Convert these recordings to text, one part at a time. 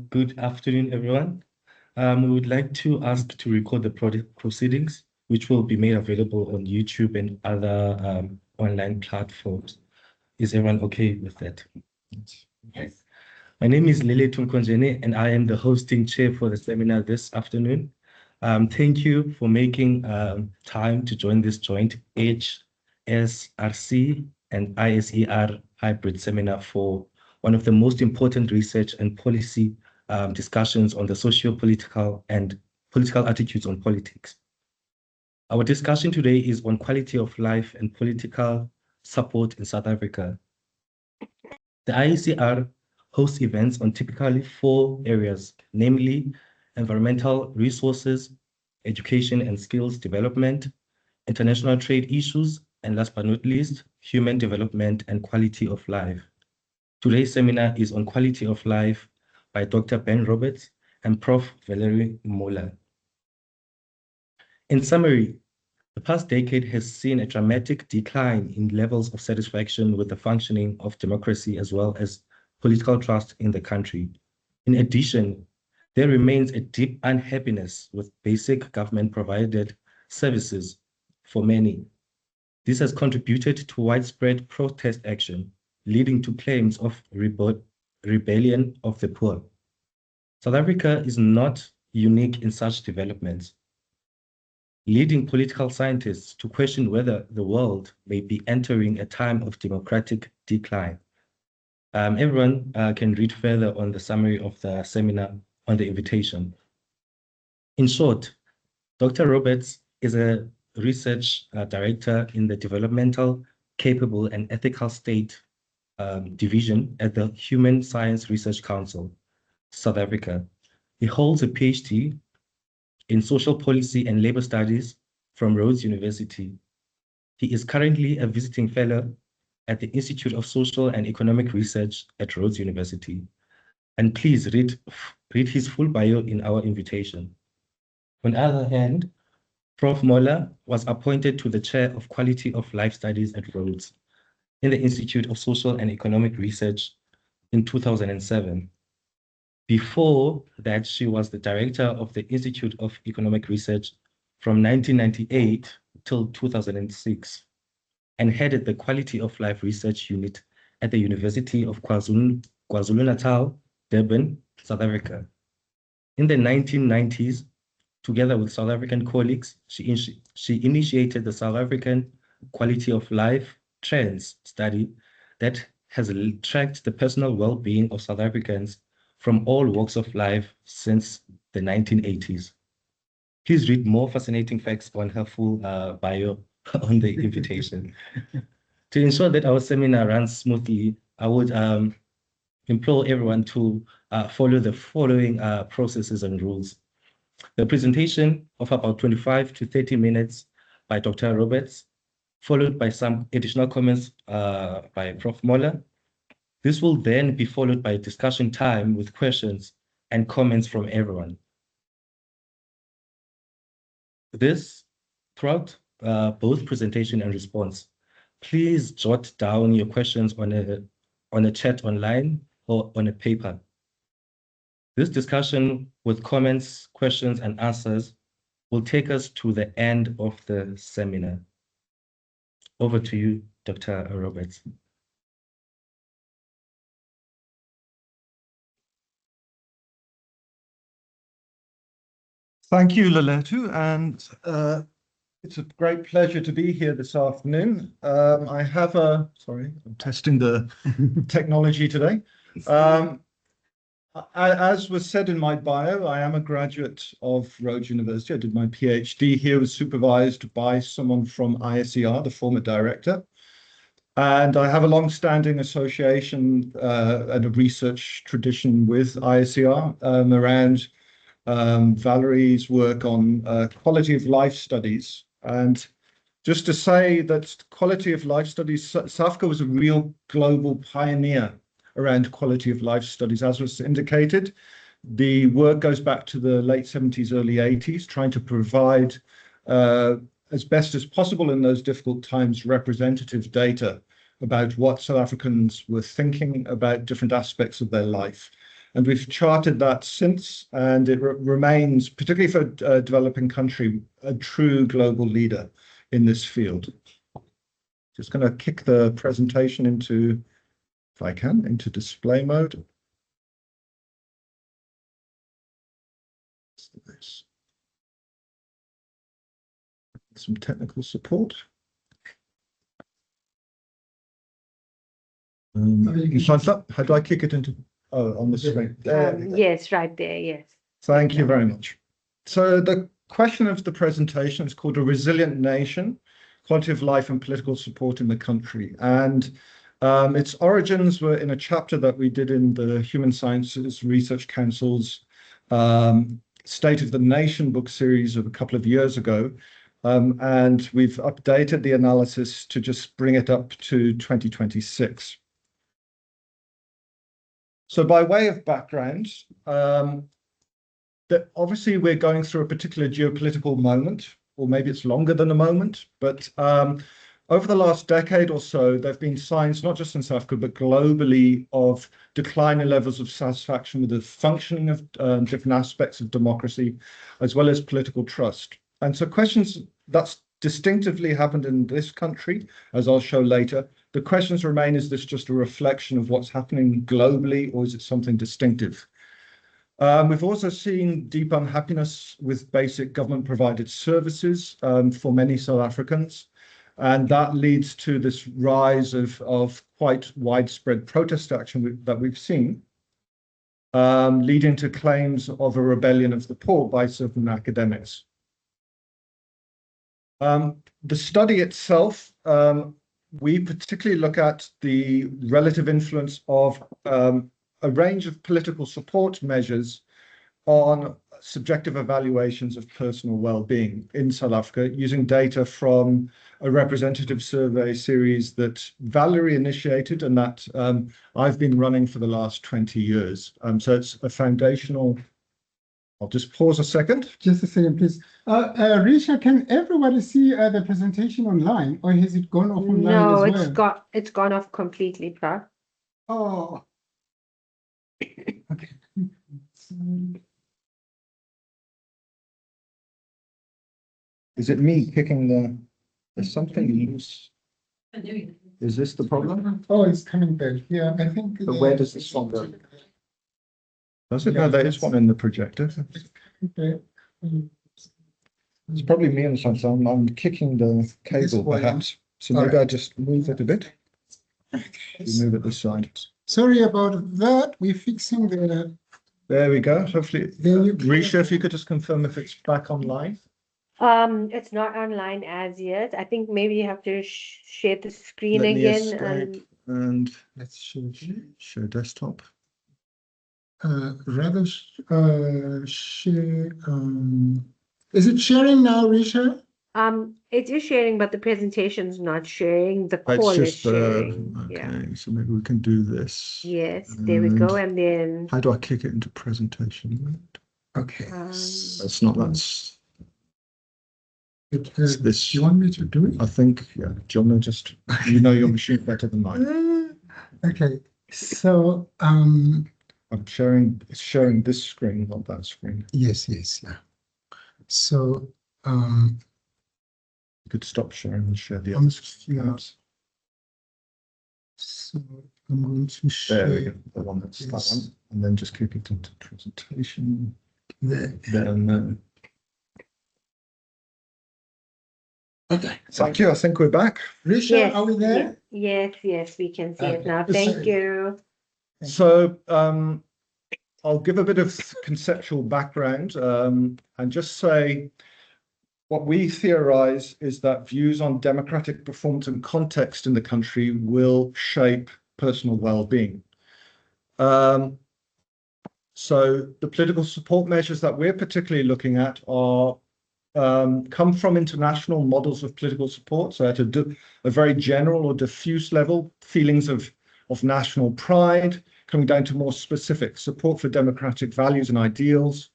Good afternoon, everyone. We would like to ask to record the proceedings, which will be made available on YouTube and other online platforms. Is everyone okay with that? Yes. My name is Lele Tunkonjene, and I am the hosting chair for the seminar this afternoon. Thank you for making time to join this joint HSRC and ISER hybrid seminar for one of the most important research and policy discussions on the socio-political and political attitudes on politics. Our discussion today is on quality of life and political support in South Africa. The ISER hosts events on typically 4 areas, namely environmental resources, education and skills development, international trade issues, and last but not least, human development and quality of life. Today's seminar is on quality of life by Dr. Ben Roberts and Prof. Valerie Møller. In summary, the past decade has seen a dramatic decline in levels of satisfaction with the functioning of democracy as well as political trust in the country. In addition, there remains a deep unhappiness with basic government-provided services for many. This has contributed to widespread protest action, leading to claims of rebellion of the poor. South Africa is not unique in such developments, leading political scientists to question whether the world may be entering a time of democratic decline. Everyone can read further on the summary of the seminar on the invitation. In short, Dr. Roberts is a research director in the Developmental, Capable and Ethical State Division at the Human Science Research Council, South Africa. He holds a PhD in Social Policy and Labor Studies from Rhodes University. He is currently a visiting fellow at the Institute of Social and Economic Research at Rhodes University. And please read his full bio in our invitation. On the other hand, Prof. Møller was appointed to the Chair of Quality of Life Studies at Rhodes in the Institute of Social and Economic Research in 2007. Before that, she was the director of the Institute of Economic Research from 1998 till 2006 and headed the Quality of Life Research Unit at the University of KwaZulu-Natal, Durban, South Africa. In the 1990s, together with South African colleagues, she initiated the South African Quality of Life Trends study that has tracked the personal well-being of South Africans from all walks of life since the 1980s. Please read more fascinating facts on her full bio on the invitation. To ensure that our seminar runs smoothly, I would implore everyone to follow the following processes and rules. The presentation of about 25 to 30 minutes by Dr. Roberts, followed by some additional comments by Prof. Møller. This will then be followed by a discussion time with questions and comments from everyone. This, throughout both presentation and response, please jot down your questions on a chat online or on a paper. This discussion with comments, questions, and answers will take us to the end of the seminar. Over to you, Dr. Roberts. Thank you, Leletu, and it's a great pleasure to be here this afternoon. I have sorry, I'm testing the technology today. As was said in my bio, I am a graduate of Rhodes University. I did my PhD here, was supervised by someone from ISER, the former director. And I have a long-standing association and a research tradition with ISER around Valerie's work on quality of life studies. And just to say that quality of life studies, South Africa was a real global pioneer around quality of life studies, as was indicated. The work goes back to the late 70s, early 80s, trying to provide, as best as possible in those difficult times, representative data about what South Africans were thinking about different aspects of their life. And we've charted that since, and it remains, particularly for a developing country, a true global leader in this field. Just going to kick the presentation into, if I can, into display mode. Some technical support. How do I kick it into? Oh, on the screen. Yes, right there. Yes. Thank you very much. So the question of the presentation is called A Resilient Nation, Quality of Life and Political Support in the Country. And its origins were in a chapter that we did in the Human Sciences Research Council's State of the Nation book series of a couple of years ago. And we've updated the analysis to just bring it up to 2026. So by way of background, obviously we're going through a particular geopolitical moment, or maybe it's longer than a moment, but over the last decade or so, there have been signs, not just in South Africa, but globally, of declining levels of satisfaction with the functioning of different aspects of democracy, as well as political trust. And so questions that's distinctively happened in this country, as I'll show later, the questions remain, is this just a reflection of what's happening globally, or is it something distinctive? We've also seen deep unhappiness with basic government-provided services for many South Africans. And that leads to this rise of quite widespread protest action that we've seen, leading to claims of a rebellion of the poor by certain academics. The study itself, we particularly look at the relative influence of a range of political support measures on subjective evaluations of personal well-being in South Africa, using data from a representative survey series that Valerie initiated and that I've been running for the last 20 years. So it's a foundational. I'll just pause a second. Just a second, please. Risha, can everybody see the presentation online, or has it gone off online No, as well? it's gone off completely, Prof. Oh. Okay. Is it me kicking the? There's something loose. Is this the problem? Oh, it's coming back. Yeah, I think. But where does this one go? Does it? No, there is one in the projector. Okay. It's probably me and something. I'm kicking the cable perhaps. So maybe I just move it a bit. You move it this side. Sorry about that. We're fixing the. There we go. Hopefully, There you Risha, if you could just confirm if it's back online. It's not online as yet. I think maybe you have to share the screen Let me again. escape and Let's show. show desktop. Rather share. Is it sharing now, Risha? It is sharing, but the presentation's not sharing. The It's call is just sharing. okay. Yeah. So maybe we can do this. Yes, there we go. And then How do I kick it into presentation? Okay. That's not that's. It's this. Do you want me to do it? I think, yeah. Do you want to just, you know your machine better than mine. Okay. So I'm sharing, it's sharing this screen, not that screen. yes, yeah. So You could stop sharing and share the other screen. So I'm going to There we share go, the one that's Yes. that one, and then just kick it into presentation. there. Then, Okay. thank you. I think we're back. Risha, yes, are we there? yes, we can see it Okay. now. Sorry. Thank you. So I'll give a bit of conceptual background and just say what we theorize is that views on democratic performance and context in the country will shape personal well-being. So the political support measures that we're particularly looking at are come from international models of political support. So at a very general or diffuse level, feelings of national pride, coming down to more specific support for democratic values and ideals,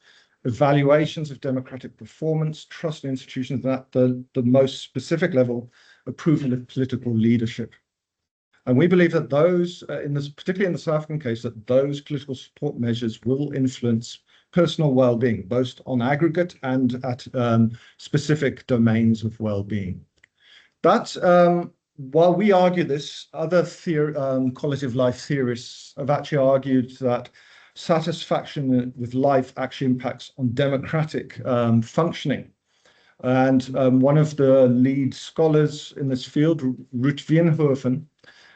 evaluations of democratic performance, trust in institutions, at the most specific level, approval of political leadership. And we believe that those, particularly in the South African case, that those political support measures will influence personal well-being, both on aggregate and at specific domains of well-being. But while we argue this, other quality of life theorists have actually argued that satisfaction with life actually impacts on democratic functioning. And one of the lead scholars in this field, Ruth Veenhoven,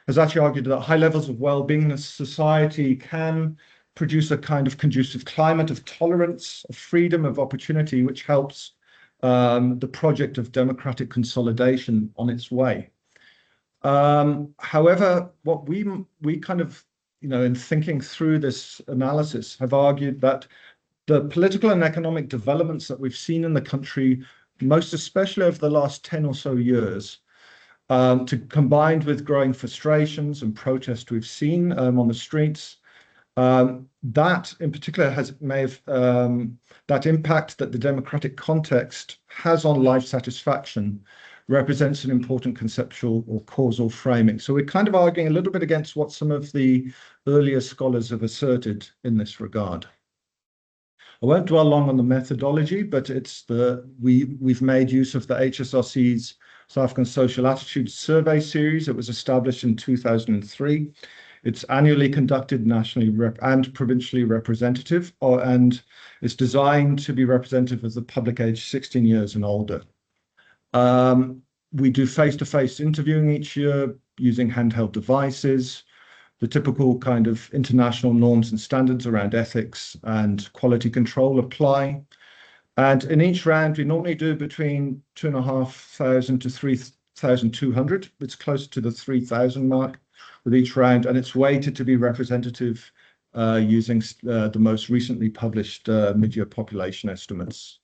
has actually argued that high levels of well-being in a society can produce a kind of conducive climate of tolerance, of freedom, of opportunity, which helps the project of democratic consolidation on its way. However, what we kind of, in thinking through this analysis, have argued that the political and economic developments that we've seen in the country, most especially over the last 10 or so years, combined with growing frustrations and protests we've seen on the streets, that in particular that impact that the democratic context has on life satisfaction represents an important conceptual or causal framing. So we're kind of arguing a little bit against what some of the earlier scholars have asserted in this regard. I won't dwell long on the methodology, but we've made use of the HSRC's South African Social Attitudes Survey series. It was established in 2003. It's annually conducted nationally and provincially representative, and it's designed to be representative of the public age 16 years and older. We do face-to-face interviewing each year using handheld devices. The typical kind of international norms and standards around ethics and quality control apply. And in each round, we normally do between 2,500 to 3,200. It's close to the 3,000 mark with each round, and it's weighted to be representative using the most recently published mid-year population estimates.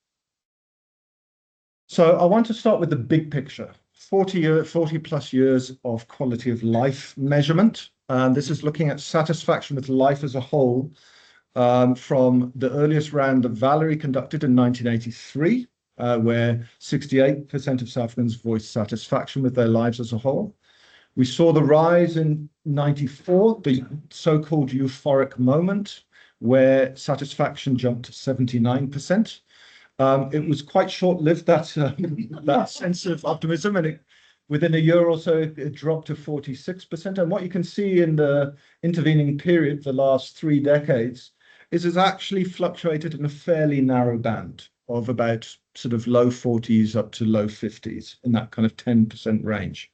So I want to start with the big picture, 40 plus years of quality of life measurement. And this is looking at satisfaction with life as a whole from the earliest round that Valerie conducted in 1983, where 68% of South Africans voiced satisfaction with their lives as a whole. We saw the rise in 94, the so-called euphoric moment, where satisfaction jumped to 79%. It was quite short-lived, that sense of optimism, and within a year or so, it dropped to 46%. And what you can see in the intervening period, the last 3 decades, is it's actually fluctuated in a fairly narrow band of about sort of low 40s up to low 50s, in that kind of 10% range.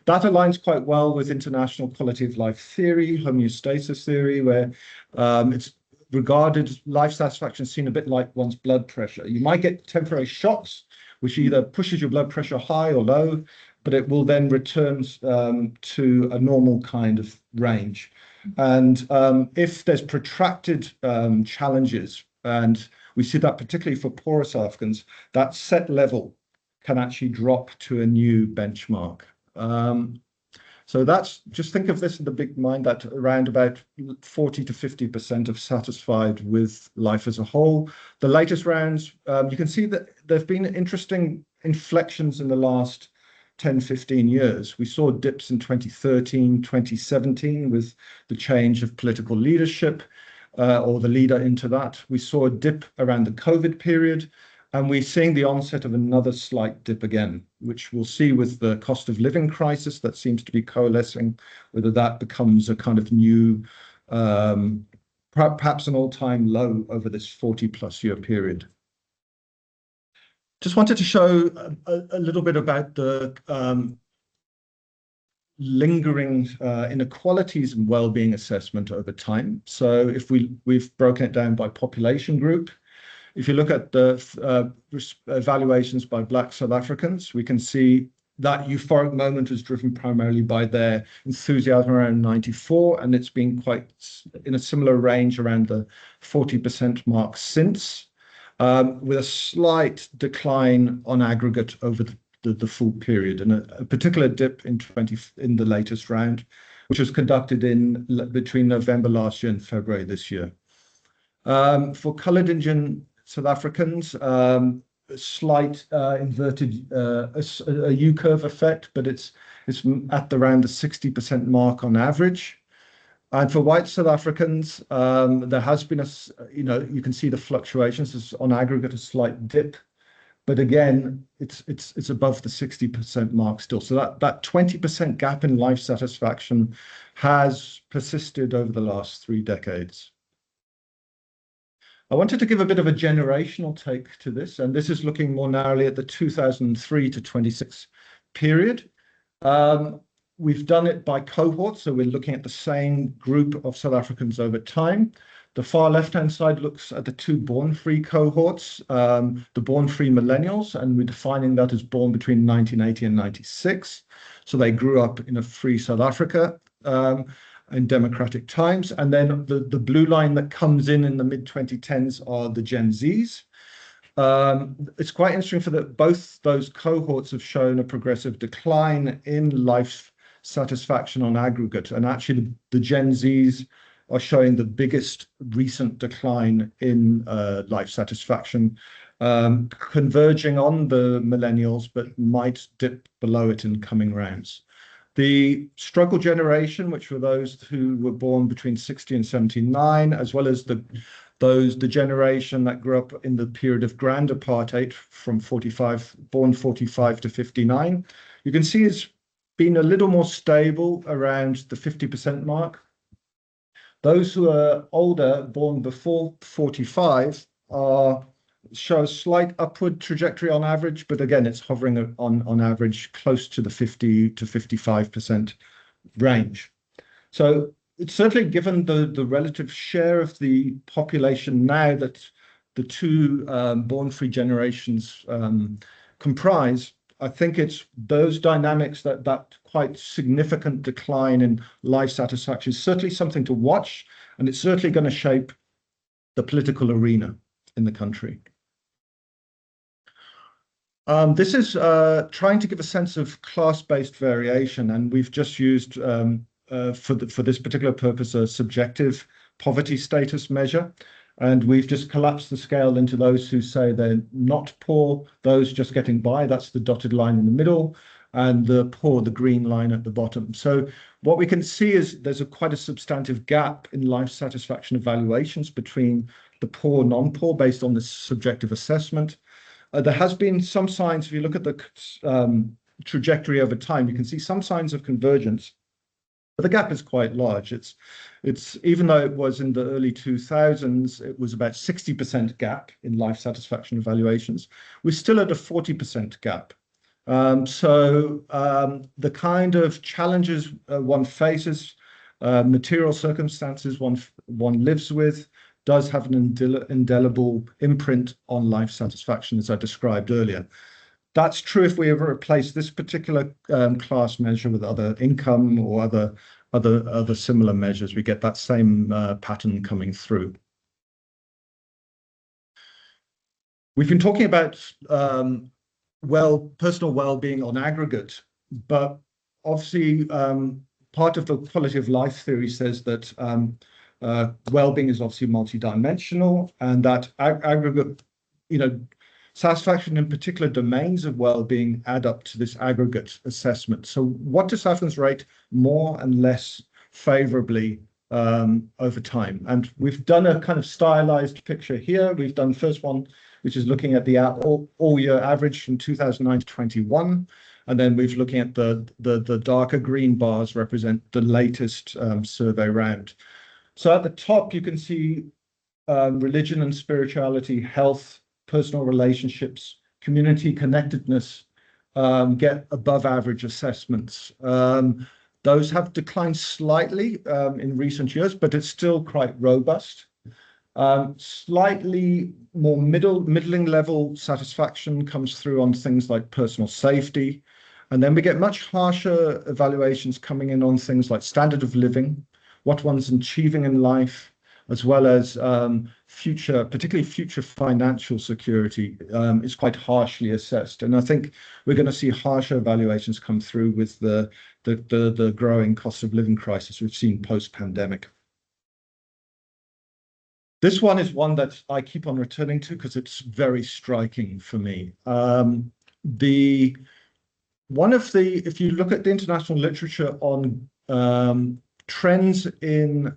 That aligns quite well with international quality of life theory, homeostasis theory, where it's regarded life satisfaction is seen a bit like one's blood pressure. You might get temporary shocks, which either pushes your blood pressure high or low, but it will then return to a normal kind of range. And if there's protracted challenges, and we see that particularly for poorer South Africans, that set level can actually drop to a new benchmark. So just think of this in the big mind that around about 40 to 50% of satisfied with life as a whole. The latest rounds, you can see that there have been interesting inflections in the last 10, 15 years. We saw dips in 2013, 2017 with the change of political leadership or the leader into that. We saw a dip around the COVID period. And we're seeing the onset of another slight dip again, which we'll see with the cost of living crisis that seems to be coalescing, whether that becomes a kind of new, perhaps an all-time low over this 40-plus year period. Just wanted to show a little bit about the lingering inequalities in well-being assessment over time. So if we've broken it down by population group. If you look at the evaluations by Black South Africans, we can see that euphoric moment was driven primarily by their enthusiasm around 94, and it's been quite in a similar range around the 40% mark since, with a slight decline on aggregate over the full period, and a particular dip in the latest round, which was conducted between November last year and February this year. For coloured Indian South Africans, slight inverted a U-curve effect, but it's at around the 60% mark on average. And for white South Africans, there has been you can see the fluctuations. There's on aggregate a slight dip, but again, it's above the 60% mark still. So that 20% gap in life satisfaction has persisted over the last 3 decades. I wanted to give a bit of a generational take to this, and this is looking more narrowly at the 2003 to 26 period. We've done it by cohort, so we're looking at the same group of South Africans over time. The far left-hand side looks at the 2 born-free cohorts, the born-free millennials, and we're defining that as born between 1980 and 96. So they grew up in a free South Africa in democratic times. And then the blue line that comes in the mid-2010s are the Gen Zs. It's quite interesting for that both those cohorts have shown a progressive decline in life satisfaction on aggregate, and actually the Gen Zs are showing the biggest recent decline in life satisfaction, converging on the millennials, but might dip below it in coming rounds. The struggle generation, which were those who were born between 60 and 79, as well as the generation that grew up in the period of grand apartheid from 45, born 45 to 59, you can see it's been a little more stable around the 50% mark. Those who are older, born before 45, show a slight upward trajectory on average, but again, it's hovering on average close to the 50 to 55% range. So it's certainly given the relative share of the population now that the 2 born-free generations comprise. I think it's those dynamics that quite significant decline in life satisfaction is certainly something to watch, and it's certainly going to shape the political arena in the country. This is trying to give a sense of class-based variation, and we've just used, for this particular purpose, a subjective poverty status measure. And we've just collapsed the scale into those who say they're not poor, those just getting by, that's the dotted line in the middle, and the poor, the green line at the bottom. So what we can see is there's quite a substantive gap in life satisfaction evaluations between the poor and non-poor based on this subjective assessment. There has been some signs, if you look at the trajectory over time, you can see some signs of convergence, but the gap is quite large. It's even though it was in the early 2000s, it was about 60% gap in life satisfaction evaluations. We're still at a 40% gap. So the kind of challenges one faces, material circumstances one lives with, does have an indelible imprint on life satisfaction, as I described earlier. That's true if we ever replace this particular class measure with other income or other similar measures. We get that same pattern coming through. We've been talking about personal well-being on aggregate, but obviously part of the quality of life theory says that well-being is obviously multidimensional, and that aggregate, satisfaction in particular domains of well-being add up to this aggregate assessment. So what do South Africans rate more and less favorably over time? And we've done a kind of stylized picture here. We've done first one, which is looking at the all-year average from 2009 to 21. And then we're looking at the darker green bars represent the latest survey round. So at the top, you can see religion and spirituality, health, personal relationships, community connectedness get above average assessments. Those have declined slightly in recent years, but it's still quite robust. Slightly more middling level satisfaction comes through on things like personal safety. And then we get much harsher evaluations coming in on things like standard of living, what one's achieving in life, as well as particularly future financial security is quite harshly assessed. And I think we're going to see harsher evaluations come through with the growing cost of living crisis we've seen post-pandemic. This one is one that I keep on returning to because it's very striking for me. If you look at the international literature on trends in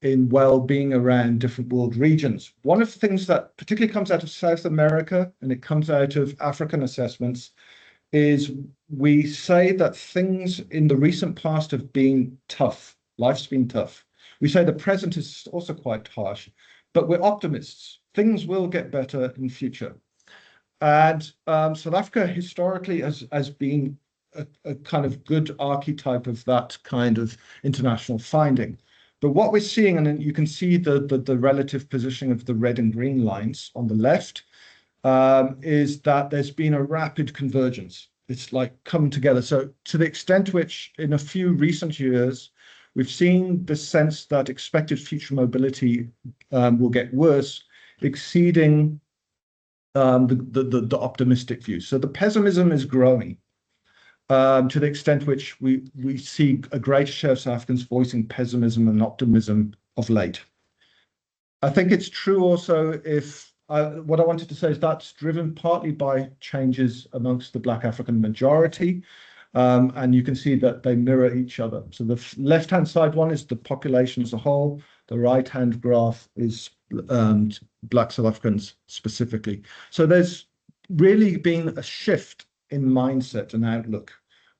well-being around different world regions, one of the things that particularly comes out of South America and it comes out of African assessments is we say that things in the recent past have been tough. Life's been tough. We say the present is also quite harsh, but we're optimists. Things will get better in future. And South Africa historically has been a kind of good archetype of that kind of international finding. But what we're seeing, and you can see the relative positioning of the red and green lines on the left, is that there's been a rapid convergence. It's like come together. So to the extent which in a few recent years, we've seen the sense that expected future mobility will get worse, exceeding the optimistic view. So the pessimism is growing to the extent which we see a greater share of South Africans voicing pessimism and optimism of late. I think it's true also if what I wanted to say is that's driven partly by changes amongst the Black African majority. And you can see that they mirror each other. So the left-hand side one is the population as a whole. The right-hand graph is Black South Africans specifically. So there's really been a shift in mindset and outlook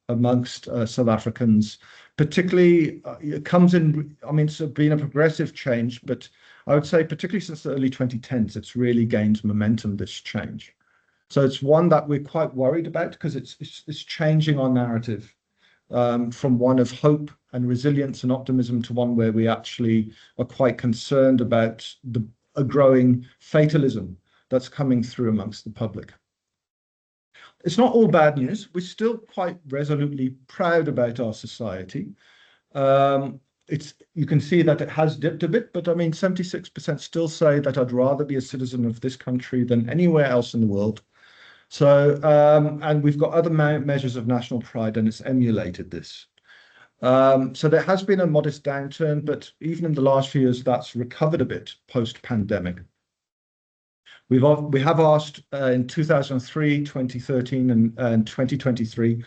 amongst South Africans, particularly it comes in, I mean, it's been a progressive change, but I would say particularly since the early 2010s, it's really gained momentum, this change. So it's one that we're quite worried about because it's changing our narrative from one of hope and resilience and optimism to one where we actually are quite concerned about a growing fatalism that's coming through amongst the public. It's not all bad news. We're still quite resolutely proud about our society. You can see that it has dipped a bit, but I mean, 76% still say that I'd rather be a citizen of this country than anywhere else in the world. So, and we've got other measures of national pride, and it's emulated this. So there has been a modest downturn, but even in the last few years, that's recovered a bit post-pandemic. We have asked in 2003, 2013, and 2023,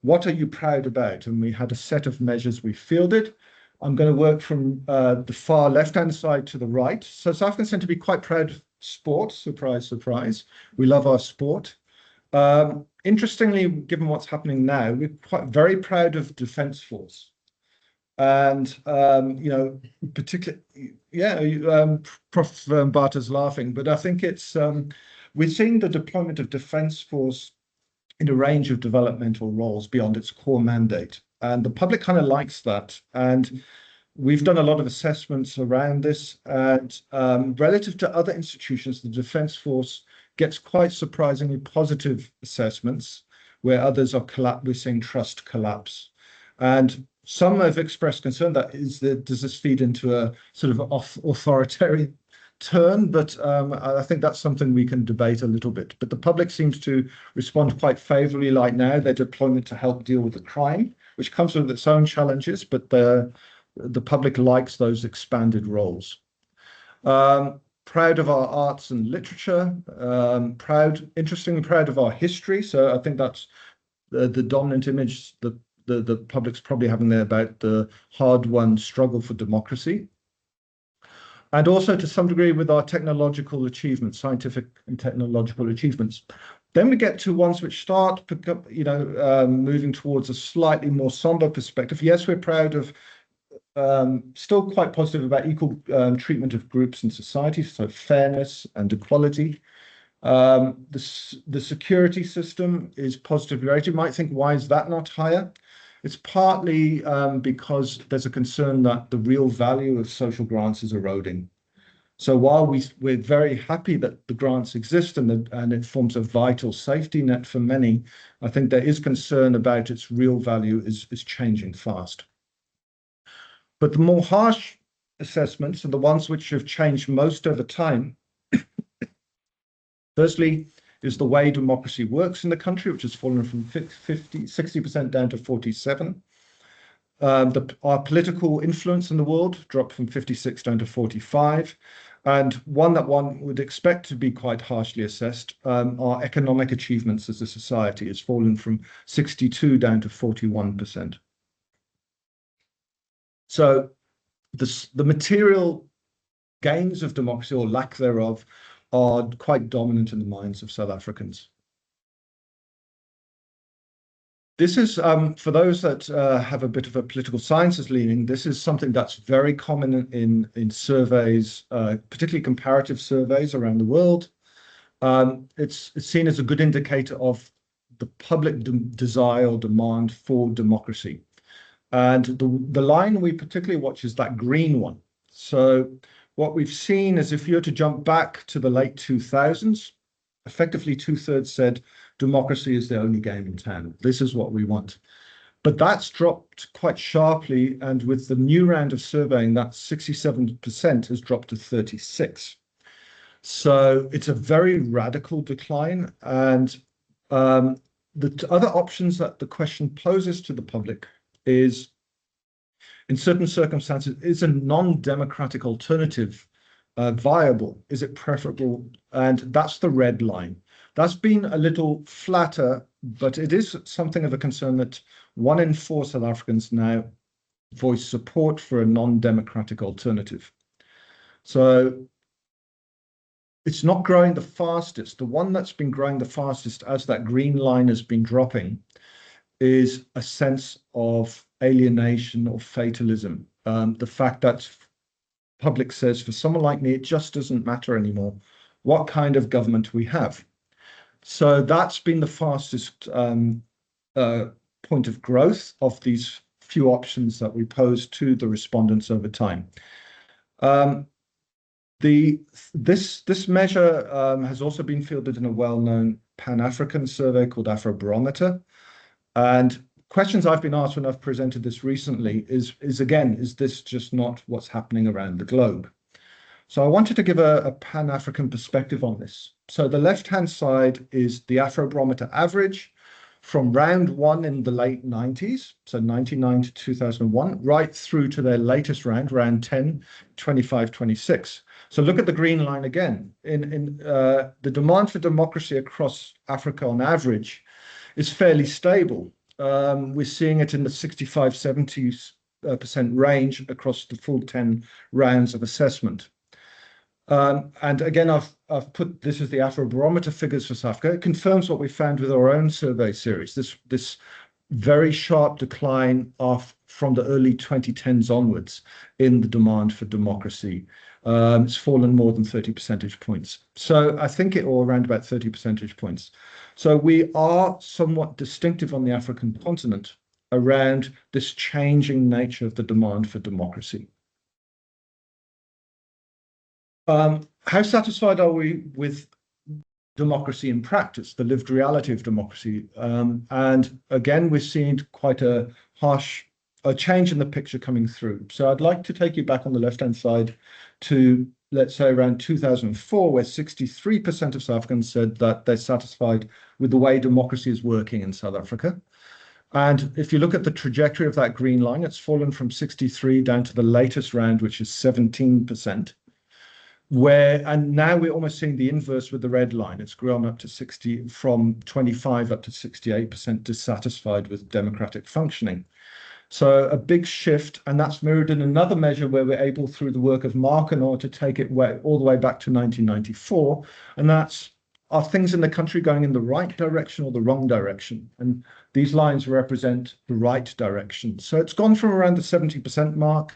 what are you proud about? And we had a set of measures we fielded. I'm going to work from the far left-hand side to the right. So South Africans tend to be quite proud of sport. Surprise, surprise. We love our sport. Interestingly, given what's happening now, we're very proud of Defence Force. And, you know, particularly, yeah, Prof. Barter's laughing, but I think it's, we're seeing the deployment of Defence Force in a range of developmental roles beyond its core mandate. And the public kind of likes that. And we've done a lot of assessments around this. And relative to other institutions, the Defence Force gets quite surprisingly positive assessments, where others are we're seeing trust collapse. And some have expressed concern that does this feed into a sort of authoritarian turn? But I think that's something we can debate a little bit. But the public seems to respond quite favorably like now, their deployment to help deal with the crime, which comes with its own challenges, but the public likes those expanded roles. Proud of our arts and literature, interestingly proud of our history. So I think that's the dominant image that the public's probably having there about the hard-won struggle for democracy. And also to some degree with our technological achievements, scientific and technological achievements. Then we get to ones which start, you know, moving towards a slightly more somber perspective. Yes, we're proud of still quite positive about equal treatment of groups in society, so fairness and equality. The security system is positively rated. You might think, why is that not higher? It's partly because there's a concern that the real value of social grants is eroding. So while we're very happy that the grants exist and it forms a vital safety net for many, I think there is concern about its real value is changing fast. But the more harsh assessments are the ones which have changed most over time. Firstly, is the way democracy works in the country, which has fallen from 60% down to 47%. Our political influence in the world dropped from 56 down to 45. And one that one would expect to be quite harshly assessed, our economic achievements as a society has fallen from 62 down to 41%. So the material gains of democracy or lack thereof are quite dominant in the minds of South Africans. This is, for those that have a bit of a political sciences leaning, this is something that's very common in surveys, particularly comparative surveys around the world. It's seen as a good indicator of the public desire or demand for democracy. And the line we particularly watch is that green one. So what we've seen is if you were to jump back to the late 2000s, effectively 2/3 said democracy is the only game in town. This is what we want. But that's dropped quite sharply. And with the new round of surveying, that 67% has dropped to 36. So it's a very radical decline. And the other options that the question poses to the public is, in certain circumstances, is a non-democratic alternative viable? Is it preferable? And that's the red line. That's been a little flatter, but it is something of a concern that 1 in 4 South Africans now voice support for a non-democratic alternative. So it's not growing the fastest. The one that's been growing the fastest as that green line has been dropping is a sense of alienation or fatalism. The fact that public says, for someone like me, it just doesn't matter anymore what kind of government we have. So that's been the fastest point of growth of these few options that we pose to the respondents over time. This measure has also been fielded in a well-known Pan-African survey called Afrobarometer. And questions I've been asked when I've presented this recently is again, is this just not what's happening around the globe? So I wanted to give a Pan-African perspective on this. So the left-hand side is the Afrobarometer average from round 1 in the late 90s, so 99 to 2001, right through to their latest round 10, 25, 26. So look at the green line again. The demand for democracy across Africa on average is fairly stable. We're seeing it in the 65, 70% range across the full 10 rounds of assessment. And again, I've put this as the Afrobarometer figures for South Africa. It confirms what we found with our own survey series, this very sharp decline from the early 2010s onwards in the demand for democracy. It's fallen more than 30 percentage points. So I think it all around about 30 percentage points. So we are somewhat distinctive on the African continent around this changing nature of the demand for democracy. How satisfied are we with democracy in practice, the lived reality of democracy? And again, we're seeing quite a harsh change in the picture coming through. So I'd like to take you back on the left-hand side to, let's say, around 2004, where 63% of South Africans said that they're satisfied with the way democracy is working in South Africa. And if you look at the trajectory of that green line, it's fallen from 63 down to the latest round, which is 17%. And now we're almost seeing the inverse with the red line. It's grown up to 60, from 25 up to 68% dissatisfied with democratic functioning. So a big shift, and that's mirrored in another measure where we're able, through the work of Markenor, to take it all the way back to 1994. And that's, are things in the country going in the right direction or the wrong direction? And these lines represent the right direction. So it's gone from around the 70% mark,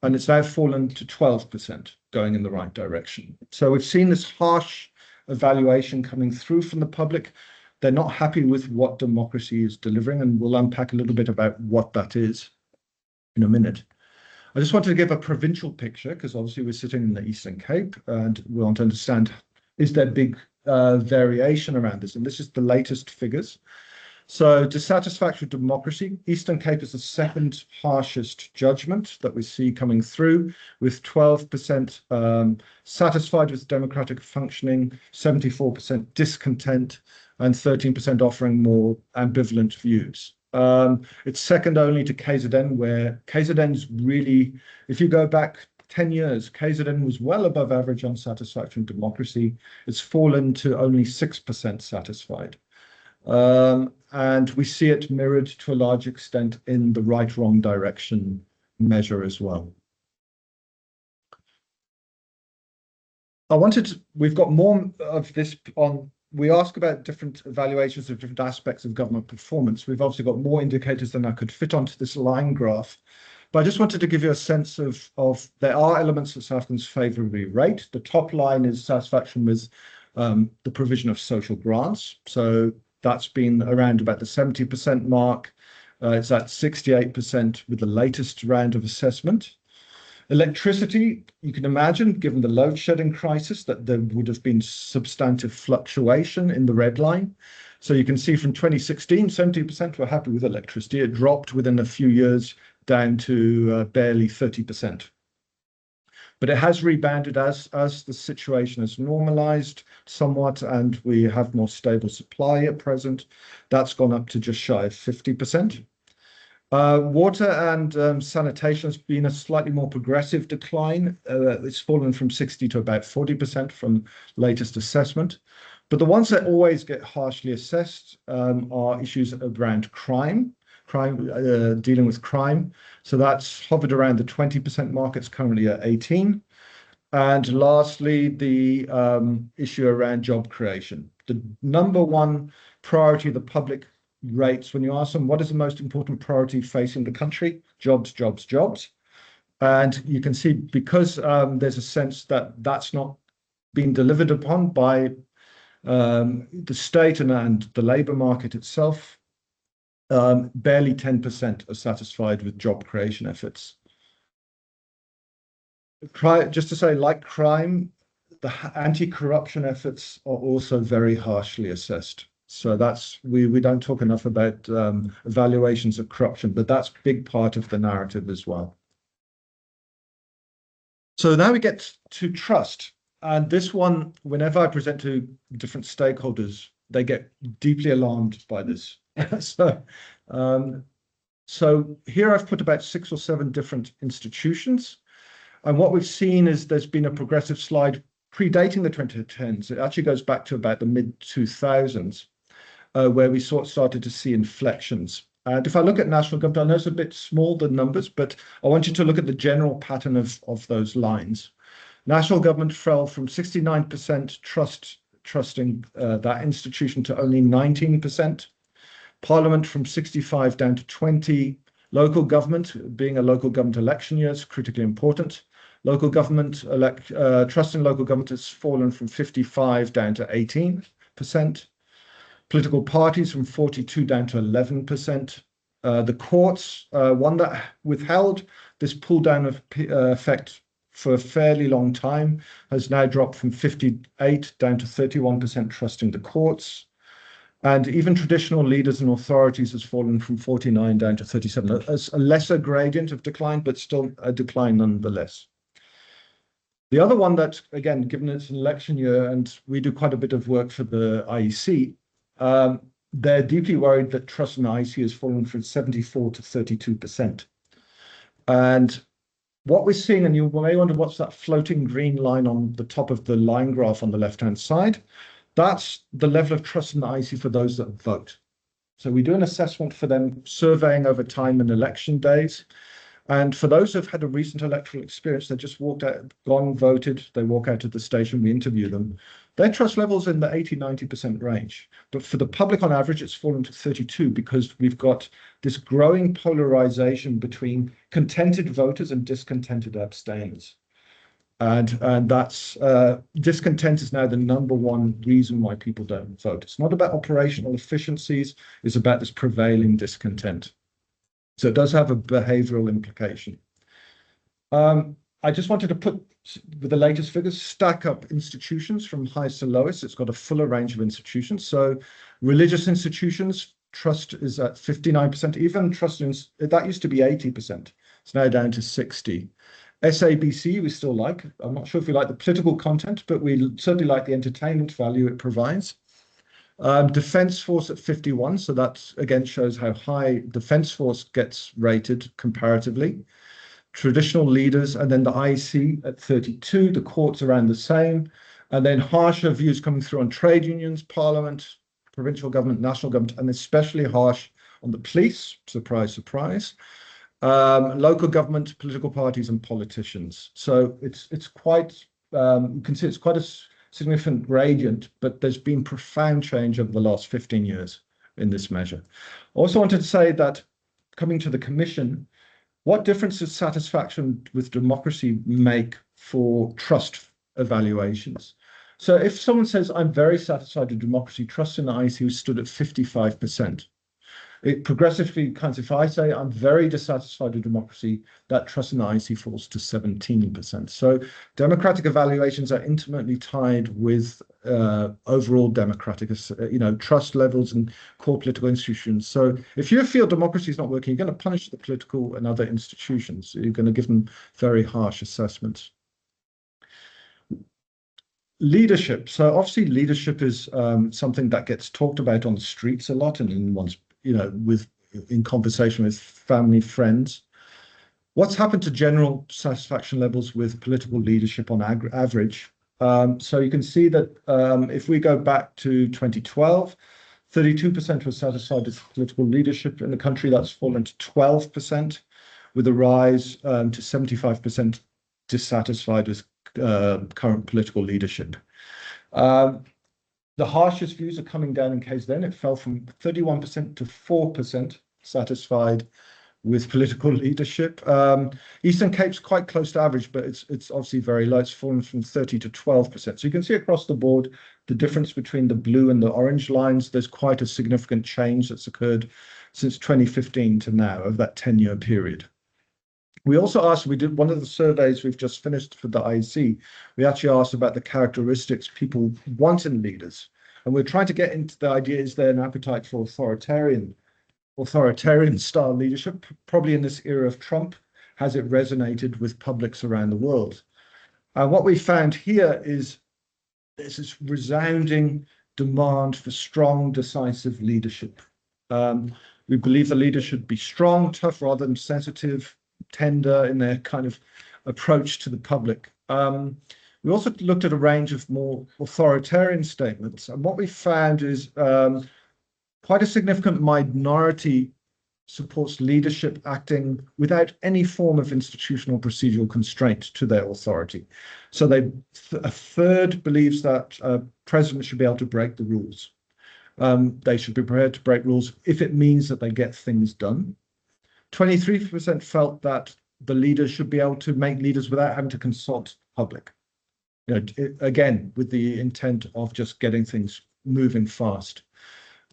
and it's now fallen to 12% going in the right direction. So we've seen this harsh evaluation coming through from the public. They're not happy with what democracy is delivering, and we'll unpack a little bit about what that is in a minute. I just wanted to give a provincial picture, because obviously we're sitting in the Eastern Cape, and we want to understand, is there big variation around this? And this is the latest figures. So dissatisfaction with democracy, Eastern Cape is the second harshest judgment that we see coming through, with 12% satisfied with democratic functioning, 74% discontent, and 13% offering more ambivalent views. It's second only to KZN, where KZN's really, if you go back 10 years, KZN was well above average on satisfaction with democracy. It's fallen to only 6% satisfied. And we see it mirrored to a large extent in the right-wrong direction measure as well. We've got more of this on, we ask about different evaluations of different aspects of government performance. We've obviously got more indicators than I could fit onto this line graph. But I just wanted to give you a sense of there are elements that South Africans favorably rate. The top line is satisfaction with the provision of social grants. So that's been around about the 70% mark. It's at 68% with the latest round of assessment. Electricity, you can imagine, given the load shedding crisis, that there would have been substantive fluctuation in the red line. So you can see from 2016, 70% were happy with electricity. It dropped within a few years down to barely 30%. But it has rebounded as the situation has normalized somewhat and we have more stable supply at present. That's gone up to just shy of 50%. Water and sanitation has been a slightly more progressive decline. It's fallen from 60 to about 40% from latest assessment. But the ones that always get harshly assessed are issues around dealing with crime. So that's hovered around the 20% mark. It's currently at 18. And lastly, the issue around job creation. The number one priority the public rates when you ask them, what is the most important priority facing the country? Jobs, jobs, jobs. And you can see because there's a sense that that's not being delivered upon by the state and the labour market itself, barely 10% are satisfied with job creation efforts. Just to say, like crime, the anti-corruption efforts are also very harshly assessed. So that's, we don't talk enough about evaluations of corruption, but that's a big part of the narrative as well. So now we get to trust. And this one, whenever I present to different stakeholders, they get deeply alarmed by this. So here I've put about 6 or 7 different institutions. And what we've seen is there's been a progressive slide predating the 2010s. It actually goes back to about the mid-2000s, where we started to see inflections. And if I look at national government, I know it's a bit small, the numbers, but I want you to look at the general pattern of those lines. National government fell from 69% trusting that institution to only 19%. Parliament from 65 down to 20. Local government, being a local government election year, is critically important. Local government, trust in local government has fallen from 55 down to 18%. Political parties from 42 down to 11%. The courts, one that withheld this pull down of effect for a fairly long time, has now dropped from 58 down to 31% trusting the courts. And even traditional leaders and authorities has fallen from 49 down to 37. A lesser gradient of decline, but still a decline nonetheless. The other one that, again, given it's an election year and we do quite a bit of work for the IEC, they're deeply worried that trust in the IEC has fallen from 74 to 32%. And what we're seeing, and you may wonder what's that floating green line on the top of the line graph on the left-hand side, that's the level of trust in the IEC for those that vote. So we do an assessment for them, surveying over time and election days. And for those who've had a recent electoral experience, they just walked out, gone, voted, they walk out of the station, we interview them. Their trust levels in the 80–90% range. But for the public on average, it's fallen to 32 because we've got this growing polarization between contented voters and discontented abstainers. And that's discontent is now the #1 reason why people don't vote. It's not about operational efficiencies, it's about this prevailing discontent. So it does have a behavioral implication. I just wanted to put, with the latest figures, stack up institutions from highest to lowest. It's got a fuller range of institutions. So religious institutions, trust is at 59%. Even trust in, that used to be 80%. It's now down to 60%. SABC we still like. I'm not sure if we like the political content, but we certainly like the entertainment value it provides. Defence Force at 51, so that again shows how high Defence Force gets rated comparatively. Traditional leaders, and then the IEC at 32, the courts around the same, and then harsher views coming through on trade unions, parliament, provincial government, national government, and especially harsh on the police, surprise, surprise, local government, political parties, and politicians. So it's quite, you can see it's quite a significant gradient, but there's been profound change over the last 15 years in this measure. I also wanted to say that coming to the Commission, what difference does satisfaction with democracy make for trust evaluations? So if someone says, I'm very satisfied with democracy, trust in the IEC stood at 55%. It progressively kinds of, if I say I'm very dissatisfied with democracy, that trust in the IEC falls to 17%. So democratic evaluations are intimately tied with overall democratic, trust levels in core political institutions. So if you feel democracy is not working, you're going to punish the political and other institutions. You're going to give them very harsh assessments. Leadership. So obviously leadership is something that gets talked about on the streets a lot and in one's in conversation with family, friends. What's happened to general satisfaction levels with political leadership on average? So you can see that if we go back to 2012, 32% were satisfied with political leadership in the country. That's fallen to 12%, with a rise to 75% dissatisfied with current political leadership. The harshest views are coming down in KZN. It fell from 31% to 4% satisfied with political leadership. Eastern Cape's quite close to average, but it's obviously very low. It's fallen from 30 to 12%. So you can see across the board the difference between the blue and the orange lines. There's quite a significant change that's occurred since 2015 to now, over that 10-year period. We also asked, we did one of the surveys we've just finished for the IEC, we actually asked about the characteristics people want in leaders. And we're trying to get into the idea, is there an appetite for authoritarian style leadership? Probably in this era of Trump, has it resonated with publics around the world? And what we found here is there's this resounding demand for strong, decisive leadership. We believe the leader should be strong, tough, rather than sensitive, tender in their kind of approach to the public. We also looked at a range of more authoritarian statements, and what we found is quite a significant minority supports leadership acting without any form of institutional procedural constraint to their authority. So a third believes that presidents should be able to break the rules. They should be prepared to break rules if it means that they get things done. 23% felt that the leaders should be able to make leaders without having to consult the public. Again, with the intent of just getting things moving fast.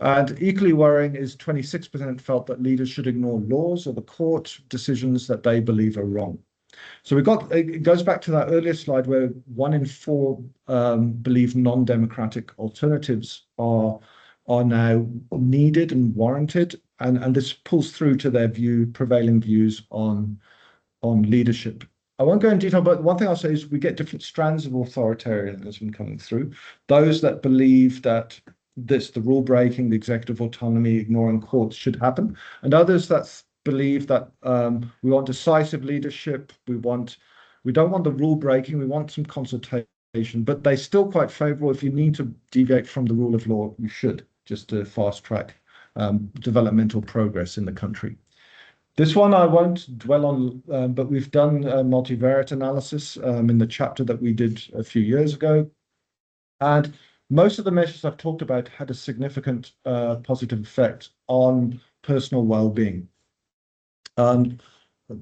And equally worrying is 26% felt that leaders should ignore laws or the court decisions that they believe are wrong. So it goes back to that earlier slide where 1 in 4 believe non-democratic alternatives are now needed and warranted. And this pulls through to their prevailing views on leadership. I won't go in detail, but one thing I'll say is we get different strands of authoritarianism coming through. Those that believe that the rule breaking, the executive autonomy, ignoring courts should happen, and others that believe that we want decisive leadership. We don't want the rule breaking. We want some consultation, but they're still quite favourable. If you need to deviate from the rule of law, you should, just to fast track developmental progress in the country. This one I won't dwell on, but we've done a multivariate analysis in the chapter that we did a few years ago. And most of the measures I've talked about had a significant positive effect on personal well-being. The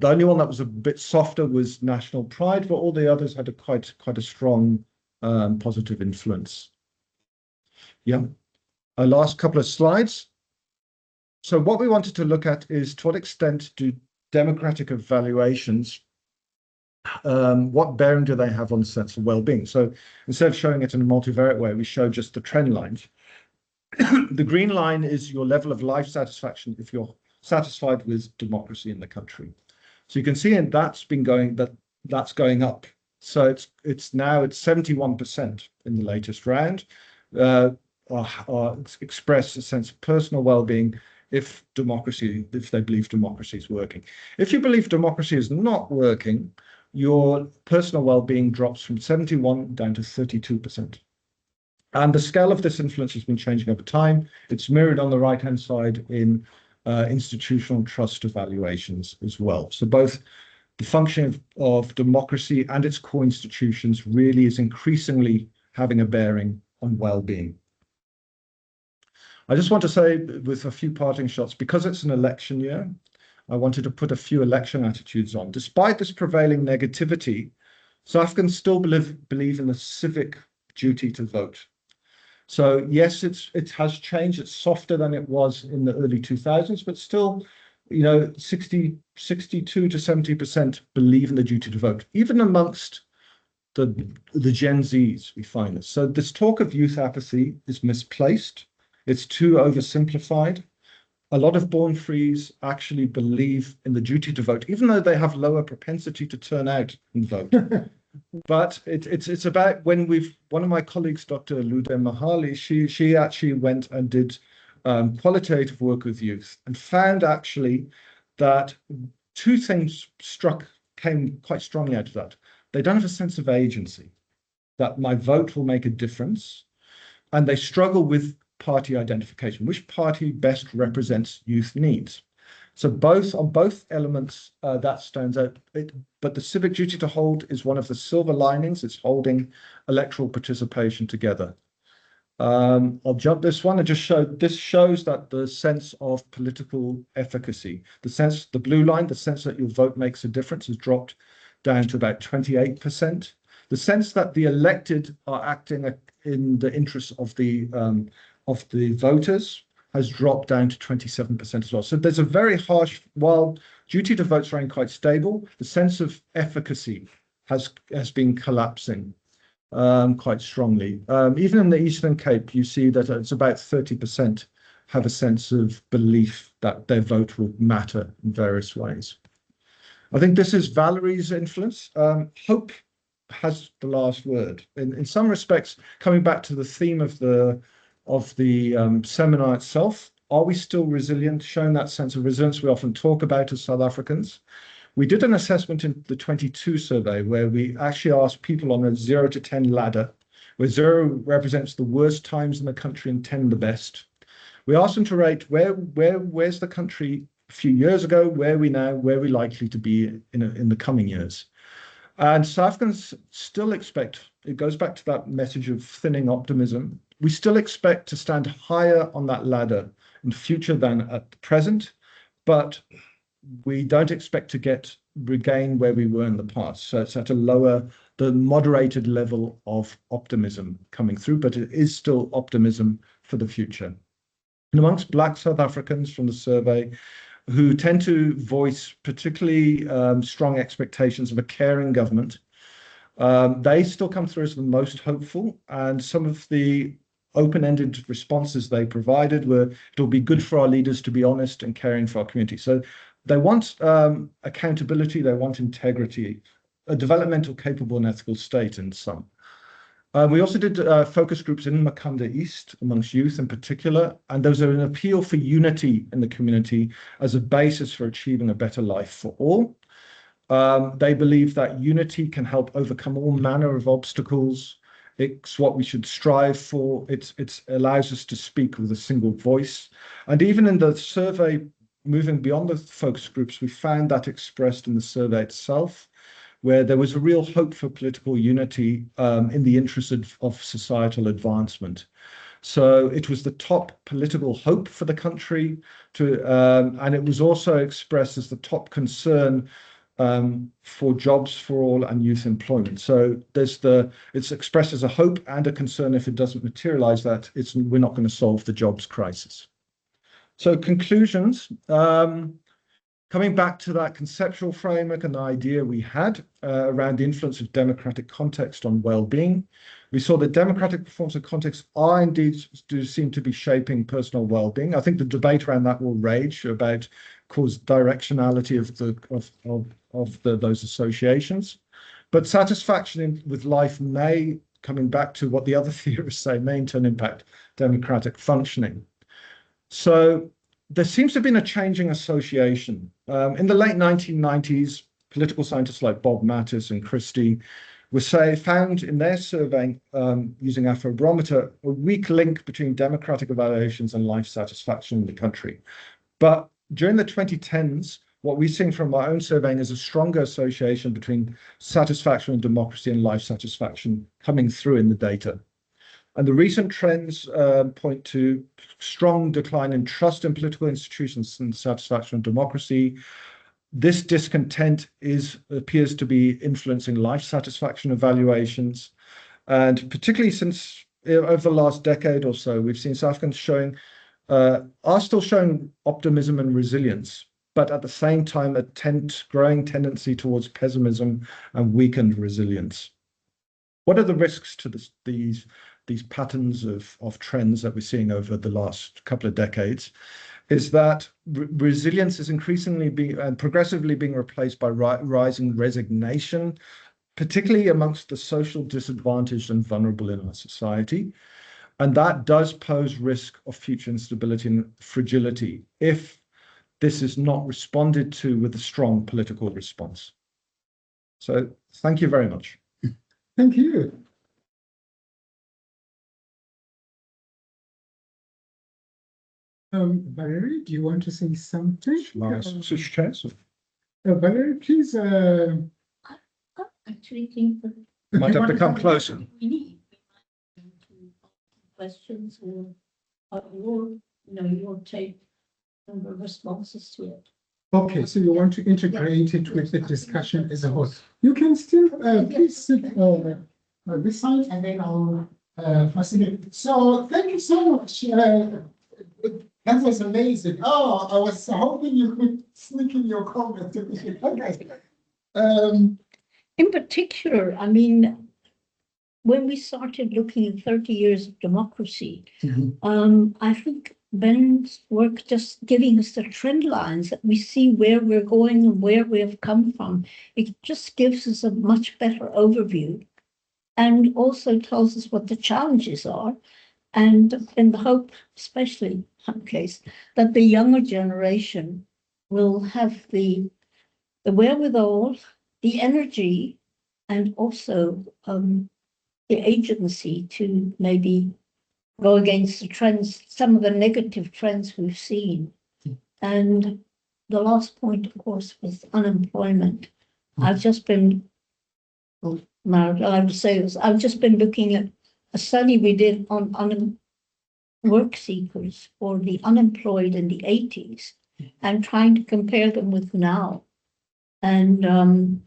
only one that was a bit softer was national pride, but all the others had quite a strong positive influence. Yeah, our last couple of slides. So what we wanted to look at is to what extent do democratic evaluations, what bearing do they have on sense of well-being? So instead of showing it in a multivariate way, we show just the trend lines. The green line is your level of life satisfaction if you're satisfied with democracy in the country. So you can see, and that's going up. So it's now 71% in the latest round. express a sense of personal well-being if they believe democracy is working. If you believe democracy is not working, your personal well-being drops from 71 down to 32%. And the scale of this influence has been changing over time. It's mirrored on the right-hand side in institutional trust evaluations as well. So both the function of democracy and its core institutions really is increasingly having a bearing on well-being. I just want to say, with a few parting shots, because it's an election year, I wanted to put a few election attitudes on. Despite this prevailing negativity, South Africans still believe in the civic duty to vote. So yes, it has changed. It's softer than it was in the early 2000s, but still, 62 to 70% believe in the duty to vote, even amongst the Gen Zs, we find this. So this talk of youth apathy is misplaced. It's too oversimplified. A lot of born frees actually believe in the duty to vote, even though they have lower propensity to turn out and vote. But it's about when one of my colleagues, Dr. Lude Mahali, she actually went and did qualitative work with youth and found actually that two things came quite strongly out of that. They don't have a sense of agency, that my vote will make a difference, and they struggle with party identification, which party best represents youth needs. So on both elements, that stands out. But the civic duty to hold is one of the silver linings. It's holding electoral participation together. I'll jump this one and just this shows that the sense of political efficacy, the blue line, the sense that your vote makes a difference has dropped down to about 28%. The sense that the elected are acting in the interests of the voters has dropped down to 27% as well. So there's a very harsh, while duty to vote's remain quite stable, the sense of efficacy has been collapsing quite strongly. Even in the Eastern Cape, you see that it's about 30% have a sense of belief that their vote will matter in various ways. I think this is Valerie's influence. Hope has the last word. In some respects, coming back to the theme of the seminar itself, are we still resilient? Showing that sense of resilience we often talk about as South Africans. We did an assessment in the 22 survey where we actually asked people on a 0 to 10 ladder, where 0 represents the worst times in the country and 10 the best. We asked them to rate where's the country a few years ago, where are we now, where are we likely to be in the coming years. And South Africans still expect, it goes back to that message of thinning optimism, we still expect to stand higher on that ladder in the future than at the present, but we don't expect to regain where we were in the past. So it's at the moderated level of optimism coming through, but it is still optimism for the future. And amongst Black South Africans from the survey, who tend to voice particularly strong expectations of a caring government, they still come through as the most hopeful, and some of the open-ended responses they provided were, it'll be good for our leaders to be honest and caring for our community. So they want accountability, they want integrity, a developmental, capable and ethical state in some. We also did focus groups in Makanda East amongst youth in particular, and there was an appeal for unity in the community as a basis for achieving a better life for all. They believe that unity can help overcome all manner of obstacles. It's what we should strive for. It allows us to speak with a single voice. And even in the survey, moving beyond the focus groups, we found that expressed in the survey itself, where there was a real hope for political unity in the interest of societal advancement. So it was the top political hope for the country, and it was also expressed as the top concern for jobs for all and youth employment. So it's expressed as a hope and a concern. If it doesn't materialize that, we're not going to solve the jobs crisis. So conclusions. Coming back to that conceptual framework and the idea we had around the influence of democratic context on well-being, we saw that democratic performance and context do seem to be shaping personal well-being. I think the debate around that will rage about directionality of those associations, but satisfaction with life may coming back to what the other theorists say, may in turn impact democratic functioning. So there seems to have been a changing association. In the late 1990s, political scientists like Bob Mattis and Christie found in their survey using Afrobarometer a weak link between democratic evaluations and life satisfaction in the country. But during the 2010s, what we're seeing from our own surveying is a stronger association between satisfaction and democracy and life satisfaction coming through in the data. And the recent trends point to strong decline in trust in political institutions and satisfaction and democracy. This discontent appears to be influencing life satisfaction evaluations. And particularly since over the last decade or so, we've seen South Africans are still showing optimism and resilience, but at the same time, a growing tendency towards pessimism and weakened resilience. What are the risks to these patterns of trends that we're seeing over the last couple of decades? Is that resilience is increasingly progressively being replaced by rising resignation, particularly amongst the social disadvantaged and vulnerable in our society. And that does pose risk of future instability and fragility if this is not responded to with a strong political response. So thank you very much. Thank you. Valerie, do you want to say something? Switch chairs. Valerie, please. I actually think that Might have to come closer. we need questions or your take and the responses to it. Okay, so you want to integrate it with the discussion as a whole. You can still please sit this side and then I'll facilitate. So thank you so much. That was amazing. Oh, I was hoping you could sneak in your comment. Okay. In particular, I mean, when we started looking at 30 years of democracy, I think Ben's work just giving us the trend lines that we see where we're going and where we have come from. It just gives us a much better overview and also tells us what the challenges are. And in the hope, especially in some case, that the younger generation will have the wherewithal, the energy, and also the agency to maybe go against the trends, some of the negative trends we've seen. And the last point, of course, was unemployment. I've just been, I would say this, I've just been looking at a study we did on work seekers for the unemployed in the 80s and trying to compare them with now. And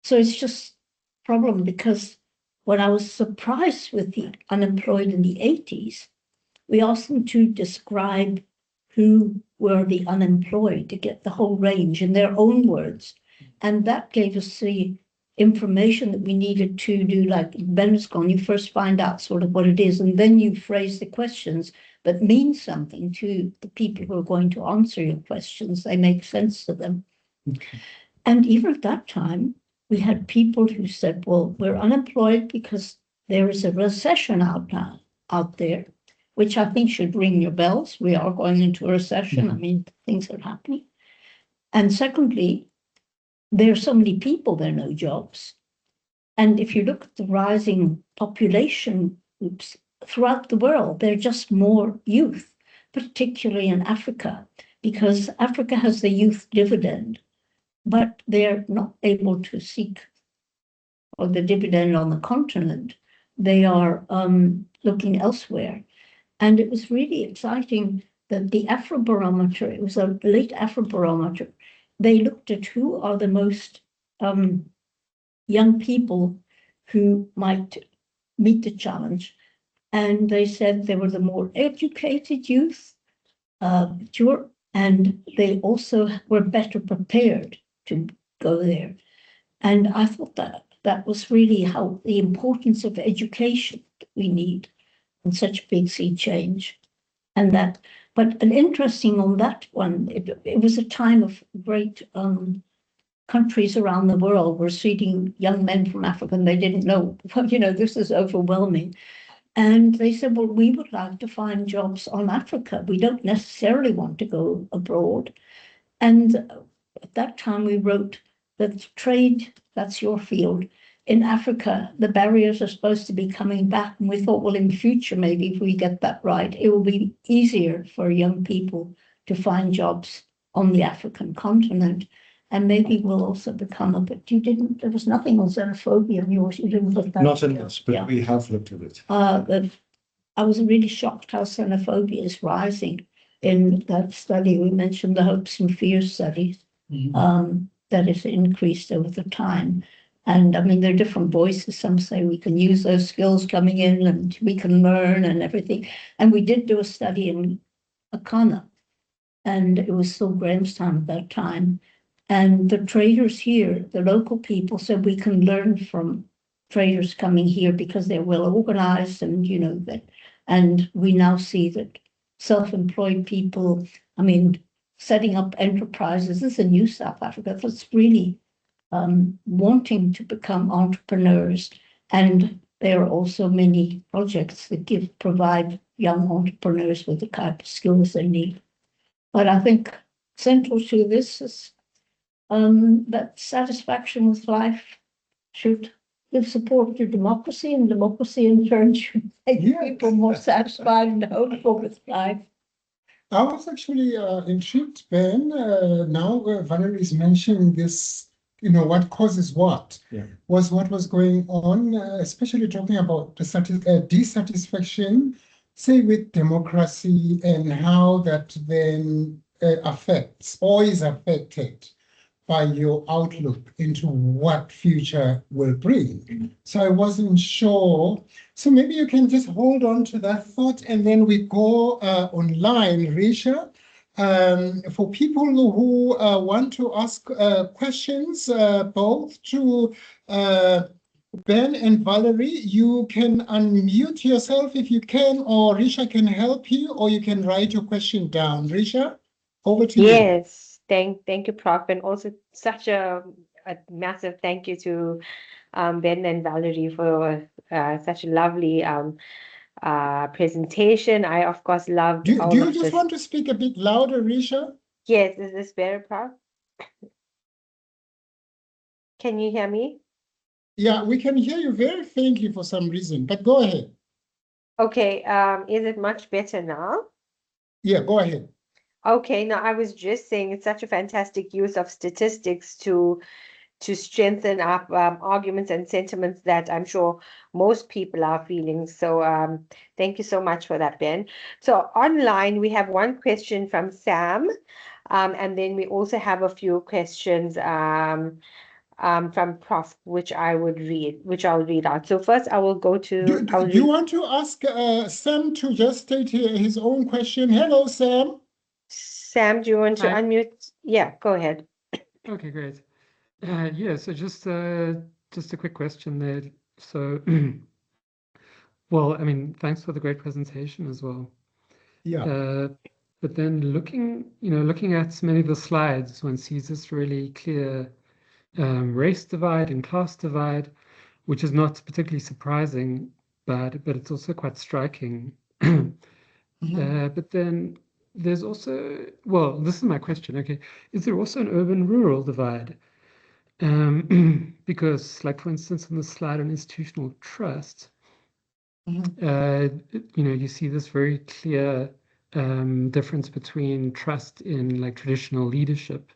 so it's just a problem because when I was surprised with the unemployed in the 80s, we asked them to describe who were the unemployed to get the whole range in their own words. And that gave us the information that we needed to do, like Ben's gone, you first find out sort of what it is, and then you phrase the questions that mean something to the people who are going to answer your questions. They make sense to them. Okay. And even at that time, we had people who said, well, we're unemployed because there is a recession out there, which I think should ring your bells. We are going into a recession. I mean, things are happening. And secondly, there are so many people, there are no jobs. And if you look at the rising population groups throughout the world, there are just more youth, particularly in Africa, because Africa has the youth dividend, but they're not able to seek or the dividend on the continent. They are looking elsewhere. And it was really exciting that the Afrobarometer, it was a late Afrobarometer, they looked at who are the most young people who might meet the challenge. And they said they were the more educated youth, mature, and they also were better prepared to go there. And I thought that was really how the importance of education that we need in such big sea change. And that, but an interesting on that one, it was a time of great countries around the world were seating young men from Africa, and they didn't know, well, this is overwhelming. And they said, well, we would like to find jobs on Africa. We don't necessarily want to go abroad. And at that time, we wrote that trade, that's your field. In Africa, the barriers are supposed to be coming back. And we thought, well, in future, maybe if we get that right, it will be easier for young people to find jobs on the African continent. And maybe we'll also become a bit, there was nothing on xenophobia in yours, you didn't put that. Not in this, but Yeah. we have looked at it. I was really shocked how xenophobia is rising in that study. We mentioned the hopes and fears studies, that is increased over the time. And I mean, there are different voices. Some say we can use those skills coming in and we can learn and everything. And we did do a study in Akana, and it was still Grahamstown at that time. And the traders here, the local people, said we can learn from traders coming here because they're well organized, and that. And we now see that self-employed people, I mean, setting up enterprises, this is a new South Africa that's really wanting to become entrepreneurs. And there are also many projects that provide young entrepreneurs with the type of skills they need. But I think central to this is that satisfaction with life should give support to democracy, and democracy in turn should make people more satisfied and hopeful with life. I was actually intrigued, Ben. Now Valerie is mentioning this, what causes what, was what was going on, especially talking about the dissatisfaction, say, with democracy, and how that then affects or is affected by your outlook into what future will bring. So I wasn't sure. So maybe you can just hold on to that thought, and then we go online, Risha. For people who want to ask questions, both to Ben and Valerie, you can unmute yourself if you can, or Risha can help you, or you can write your question down. Risha, over to you. Yes. Thank you, Prof. And also such a massive thank you to Ben and Valerie for such a lovely presentation. I, of course, loved Do all you of just this. want to speak a bit louder, Risha? Yes, is this better, Prof? Can you hear me? Yeah, we can hear you very faintly for some reason, but go ahead. Okay, is it much better now? Yeah, go ahead. Okay, no, I was just saying it's such a fantastic use of statistics to strengthen up arguments and sentiments that I'm sure most people are feeling. So thank you so much for that, Ben. So online, we have one question from Sam, and then we also have a few questions from Prof, which I'll read out. So first, I will go to. Do you want to ask Sam to just state his own question? Hello, Sam. Sam, do you want to Hi. unmute? Yeah, go ahead. Okay, great. Yeah, so just a quick question there. So, well, I mean, thanks for the great presentation as well. Yeah. But then looking at many of the slides, one sees this really clear race divide and class divide, which is not particularly surprising, but it's also quite striking. But then there's also, well, this is my question. Okay, is there also an urban-rural divide? Because, like, for instance, on the slide on institutional trust, you see this very clear difference between trust in, like, traditional leadership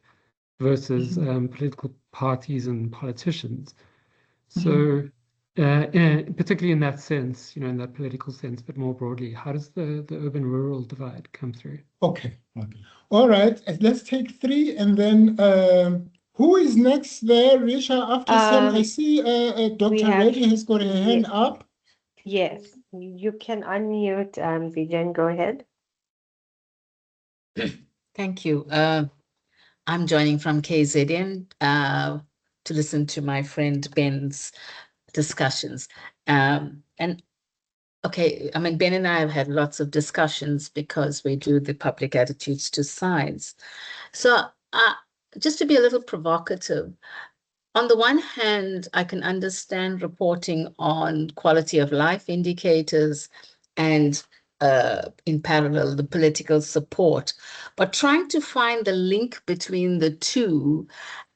versus political parties and politicians. So, particularly in that sense, in that political sense, but more broadly, how does the urban-rural divide come through? Okay. All right. Let's take three, and then who is next there, Risha? After Sam, I see Dr. Reddy has got her hand up. Yes, you can unmute, Vivian. Go ahead. Thank you. I'm joining from KZN to listen to my friend Ben's discussions. And okay, I mean, Ben and I have had lots of discussions because we do the public attitudes to science. So just to be a little provocative, on the one hand, I can understand reporting on quality of life indicators and in parallel, the political support. But trying to find the link between the two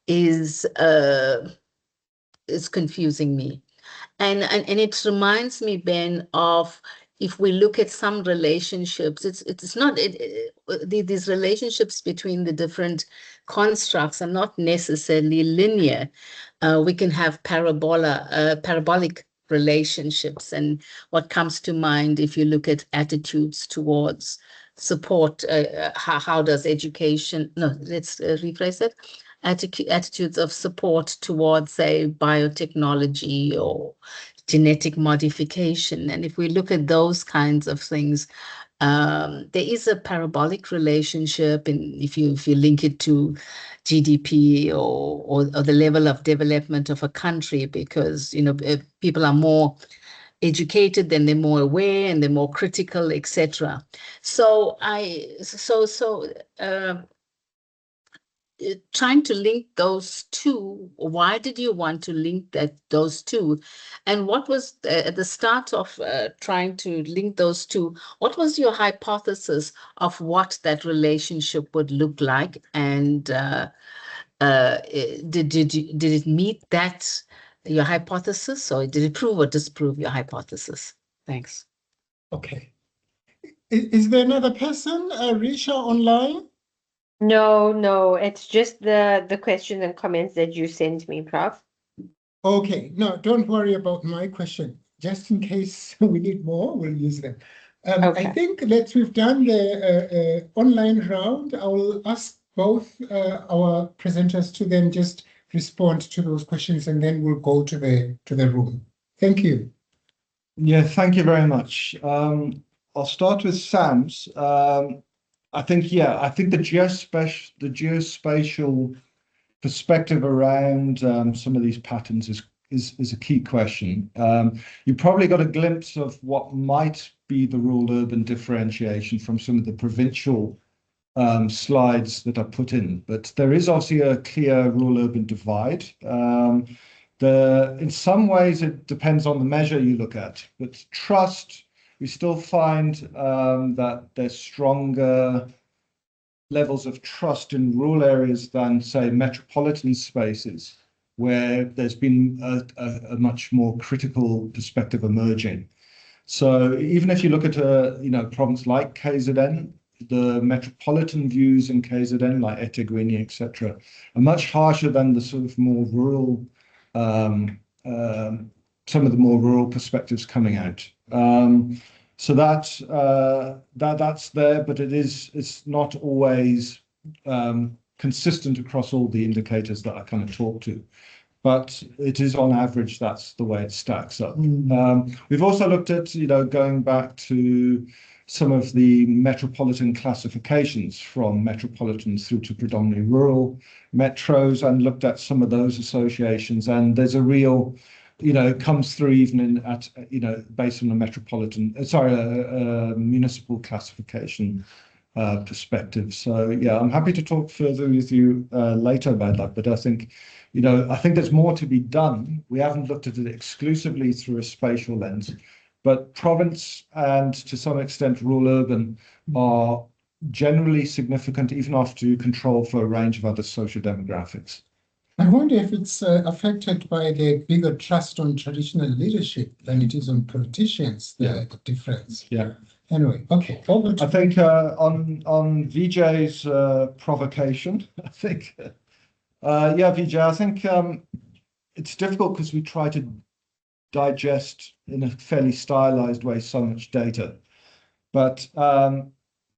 is confusing me. And it reminds me, Ben, of if we look at some relationships, it's not these relationships between the different constructs are not necessarily linear. We can have parabolic relationships, and what comes to mind if you look at attitudes towards support, how does education, no, let's rephrase it, attitudes of support towards, say, biotechnology or genetic modification. And if we look at those kinds of things, there is a parabolic relationship, and if you link it to GDP or the level of development of a country, because people are more educated, then they're more aware and they're more critical, etc. So trying to link those two, why did you want to link those two? And what was at the start of trying to link those two, what was your hypothesis of what that relationship would look like? And did it meet your hypothesis, or did it prove or disprove your hypothesis? Thanks. Okay. Is there another person, Risha, online? No, it's just the questions and comments that you sent me, Prof. Okay, no, don't worry about my question. Just in case we need more, we'll use them. Okay. I think we've done the online round. I will ask both our presenters to then just respond to those questions, and then we'll go to the room. Thank you. Yeah, thank you very much. I'll start with Sam's. I think the geospatial perspective around some of these patterns is a key question. You probably got a glimpse of what might be the rural-urban differentiation from some of the provincial slides that I put in, but there is obviously a clear rural-urban divide. In some ways, it depends on the measure you look at, but trust, we still find that there's stronger levels of trust in rural areas than, say, metropolitan spaces, where there's been a much more critical perspective emerging. So even if you look at a province like KZN, the metropolitan views in KZN, like eThekwini, etc., are much harsher than the sort of more rural, some of the more rural perspectives coming out. So that's there, but it's not always consistent across all the indicators that I kind of talk to. But it is on average, that's the way it stacks up. We've also looked at, going back to some of the metropolitan classifications from metropolitans through to predominantly rural metros, and looked at some of those associations. And there's a real, it comes through even based on a municipal classification perspective. So yeah, I'm happy to talk further with you later about that. But I think, I think there's more to be done. We haven't looked at it exclusively through a spatial lens, but province and to some extent rural-urban are generally significant, even after you control for a range of other social demographics. I wonder if it's affected by the bigger trust on traditional leadership than it is on politicians, the difference. Yeah. Anyway, okay. I think on Vijay's provocation, I think, Vijay, I think it's difficult because we try to digest in a fairly stylized way so much data. But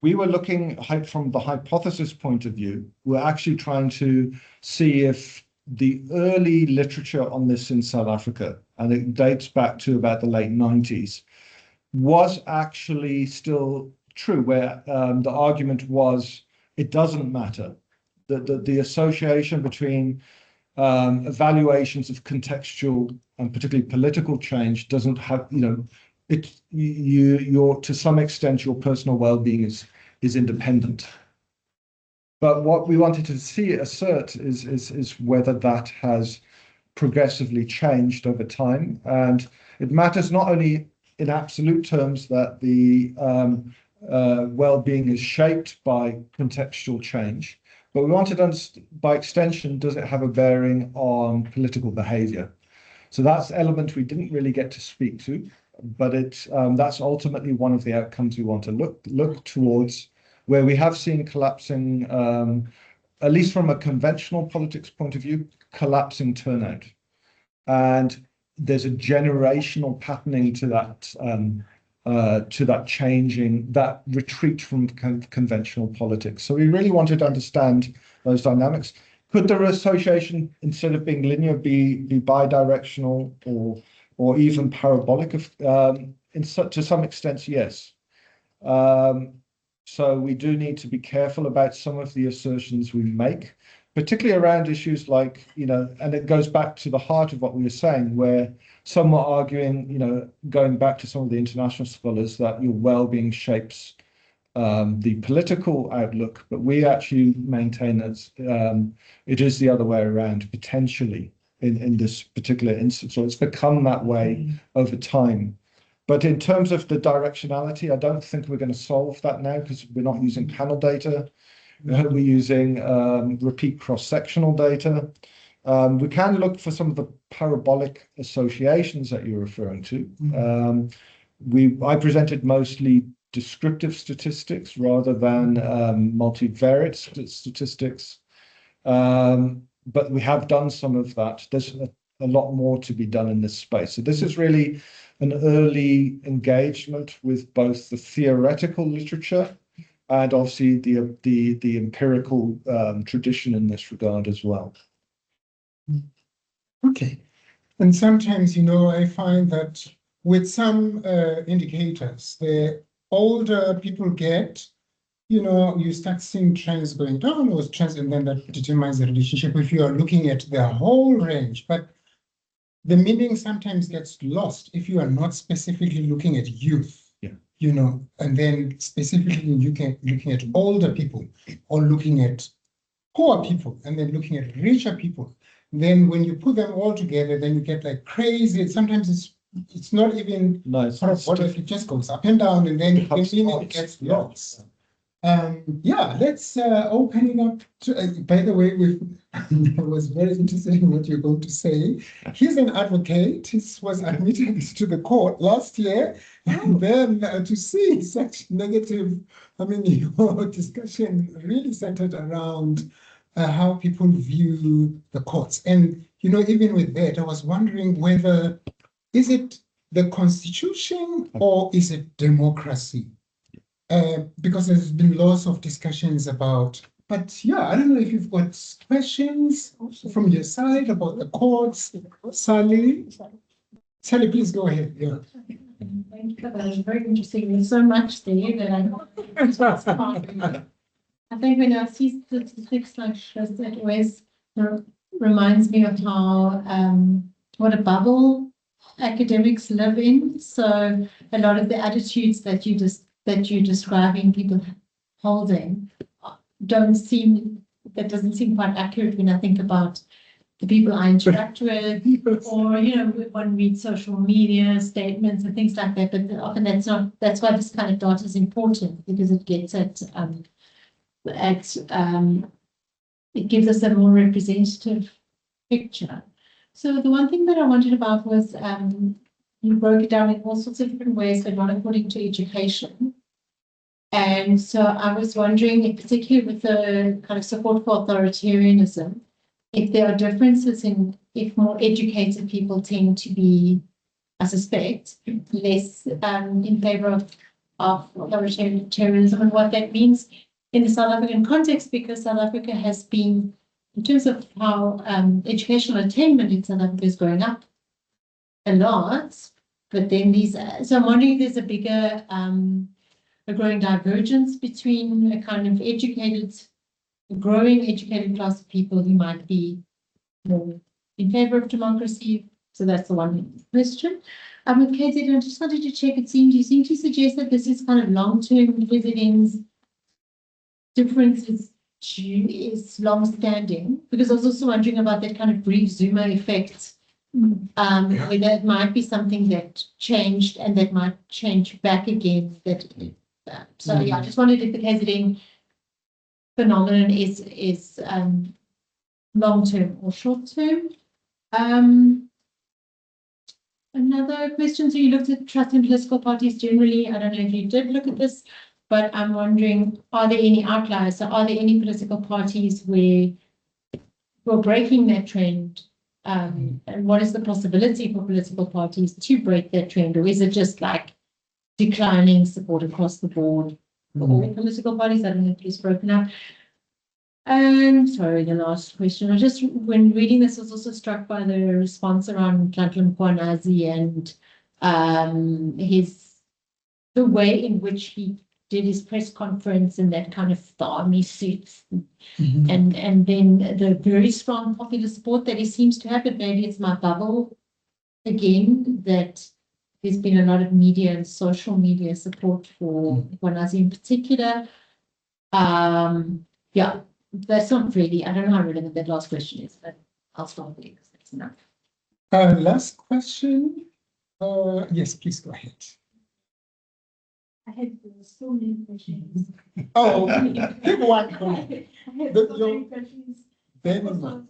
we were looking from the hypothesis point of view, we're actually trying to see if the early literature on this in South Africa, and it dates back to about the late 90s, was actually still true, where the argument was it doesn't matter. The association between evaluations of contextual and particularly political change doesn't have, to some extent, your personal well-being is independent. But what we wanted to see assert is whether that has progressively changed over time. And it matters not only in absolute terms that the well-being is shaped by contextual change, but we wanted to understand, by extension, does it have a bearing on political behavior? So that's the element we didn't really get to speak to, but that's ultimately one of the outcomes we want to look towards, where we have seen collapsing, at least from a conventional politics point of view, collapsing turnout. And there's a generational patterning to that changing, that retreat from conventional politics. So we really wanted to understand those dynamics. Could the association, instead of being linear, be bidirectional or even parabolic? To some extent, yes. So we do need to be careful about some of the assertions we make, particularly around issues like, and it goes back to the heart of what we were saying, where some were arguing, going back to some of the international scholars, that your well-being shapes the political outlook, but we actually maintain that it is the other way around, potentially, in this particular instance. So it's become that way over time. But in terms of the directionality, I don't think we're going to solve that now, because we're not using panel data. We're using repeat cross-sectional data. We can look for some of the parabolic associations that you're referring to. I presented mostly descriptive statistics rather than multivariate statistics. But we have done some of that. There's a lot more to be done in this space. So this is really an early engagement with both the theoretical literature and obviously the empirical tradition in this regard as well. Okay. And sometimes, I find that with some indicators, the older people get, you start seeing trends going down, or trends, and then that determines the relationship if you are looking at the whole range. But the meaning sometimes gets lost if you are not specifically looking at youth. And then specifically looking at older people, or looking at poor people, and then looking at richer people. Then when you put them all together, then you get like crazy. Sometimes it's not even parabolic, it just goes up and down, and then the meaning gets lost. Let's open it up to, by the way, I was very interested in what you're going to say. He's an advocate. He was admitted to the court last year, and then to see such negative, your discussion really centered around how people view the courts. And, even with that, I was wondering whether, is it the Constitution or is it democracy? Because there's been lots of discussions about, but I don't know if you've got questions from your side about the courts. Sally, please go ahead. Yeah. Thank you for that. It was very interesting. There's so much there that I think when I see statistics like this, it always reminds me of how what a bubble academics live in. So a lot of the attitudes that you're describing people holding doesn't seem quite accurate when I think about the people I interact with, or when one reads social media statements and things like that. But often that's why this kind of data is important, because it gets it gives us a more representative picture. So the one thing that I wondered about was you broke it down in all sorts of different ways, but not according to education. And so I was wondering, particularly with the kind of support for authoritarianism, if there are differences in if more educated people tend to be, I suspect, less in favor of authoritarianism, and what that means in the South African context, because South Africa has been, in terms of how educational attainment in South Africa is going up a lot, but then so I'm wondering if there's a bigger, a growing divergence between a kind of growing educated class of people who might be more in favor of democracy. So that's the one question. With KZN, I just wanted to check, you seem to suggest that this is kind of long-term dividends differences is long-standing? Because I was also wondering about that kind of brief Zuma effect, whether it might be something that changed and that might change back again. So yeah, I just wondered if the KZN phenomenon is long-term or short-term. Another question, so you looked at trust in political parties generally. I don't know if you did look at this, but I'm wondering, are there any outliers? So are there any political parties where we're breaking that trend? And what is the possibility for political parties to break that trend? Or is it just like declining support across the board for all political parties? I don't know if it's broken up. And sorry, the last question. I just, when reading this, I was also struck by the response around Ntlanhla Mkhwanazi and the way in which he did his press conference in that kind of army suits, and then the very strong popular support that he seems to have. But maybe it's my bubble again, that there's been a lot of media and social media support for Mkhwanazi in particular. Yeah. That's not really, I don't know how relevant that last question is, but I'll stop there because that's enough. Last question. Yes, please go ahead. I had so many questions. Oh, give one. I had so many questions. Ben,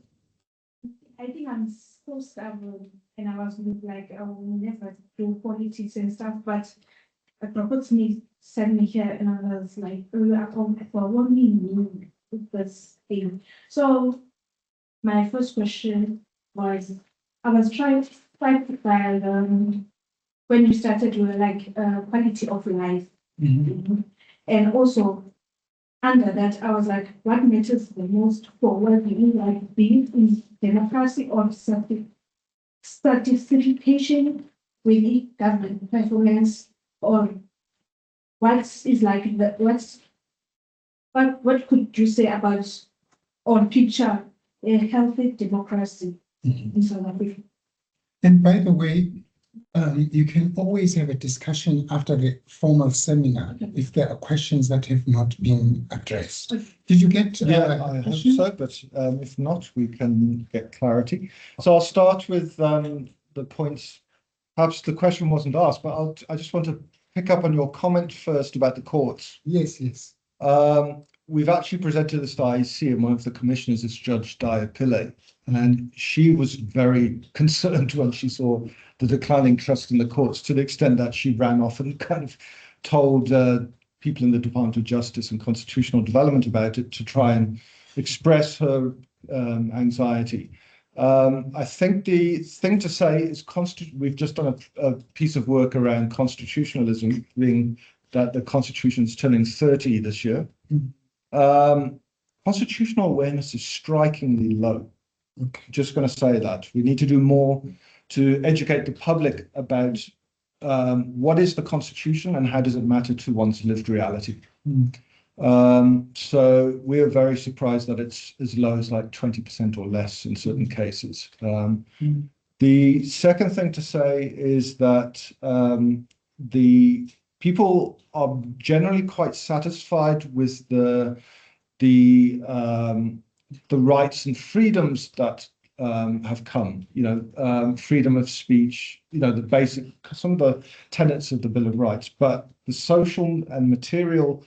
I think I'm so stubborn, and I was like, I will never do politics and stuff, but Prophet Smith sent me here, and I was like, for what mean this thing? So my first question was, I was trying to find when you started with like quality of life, and also under that I was like, what matters the most for well-being, like being in democracy or certification with the government performance, or what is like the what could you say about or picture a healthy democracy in South Africa? and by the way, you can always have a discussion after the formal seminar if there are questions that have not been addressed. Did you get I hope so, but if not, we can get clarity. So I'll start with the points. Perhaps the question wasn't asked, but I just want to pick up on your comment first about the courts. Yes, yes. We've actually presented this to IEC, and one of the commissioners is Judge Daya Pillay, and she was very concerned when she saw the declining trust in the courts, to the extent that she ran off and kind of told people in the Department of Justice and Constitutional Development about it to try and express her anxiety. I think the thing to say is we've just done a piece of work around constitutionalism, being that the Constitution is turning 30 this year. Constitutional awareness is strikingly low. Okay. Just going to say that. We need to do more to educate the public about what is the Constitution and how does it matter to one's lived reality. So we're very surprised that it's as low as like 20% or less in certain cases. The second thing to say is that the people are generally quite satisfied with the rights and freedoms that have come, freedom of speech, the basic, some of the tenets of the Bill of Rights, but the social and material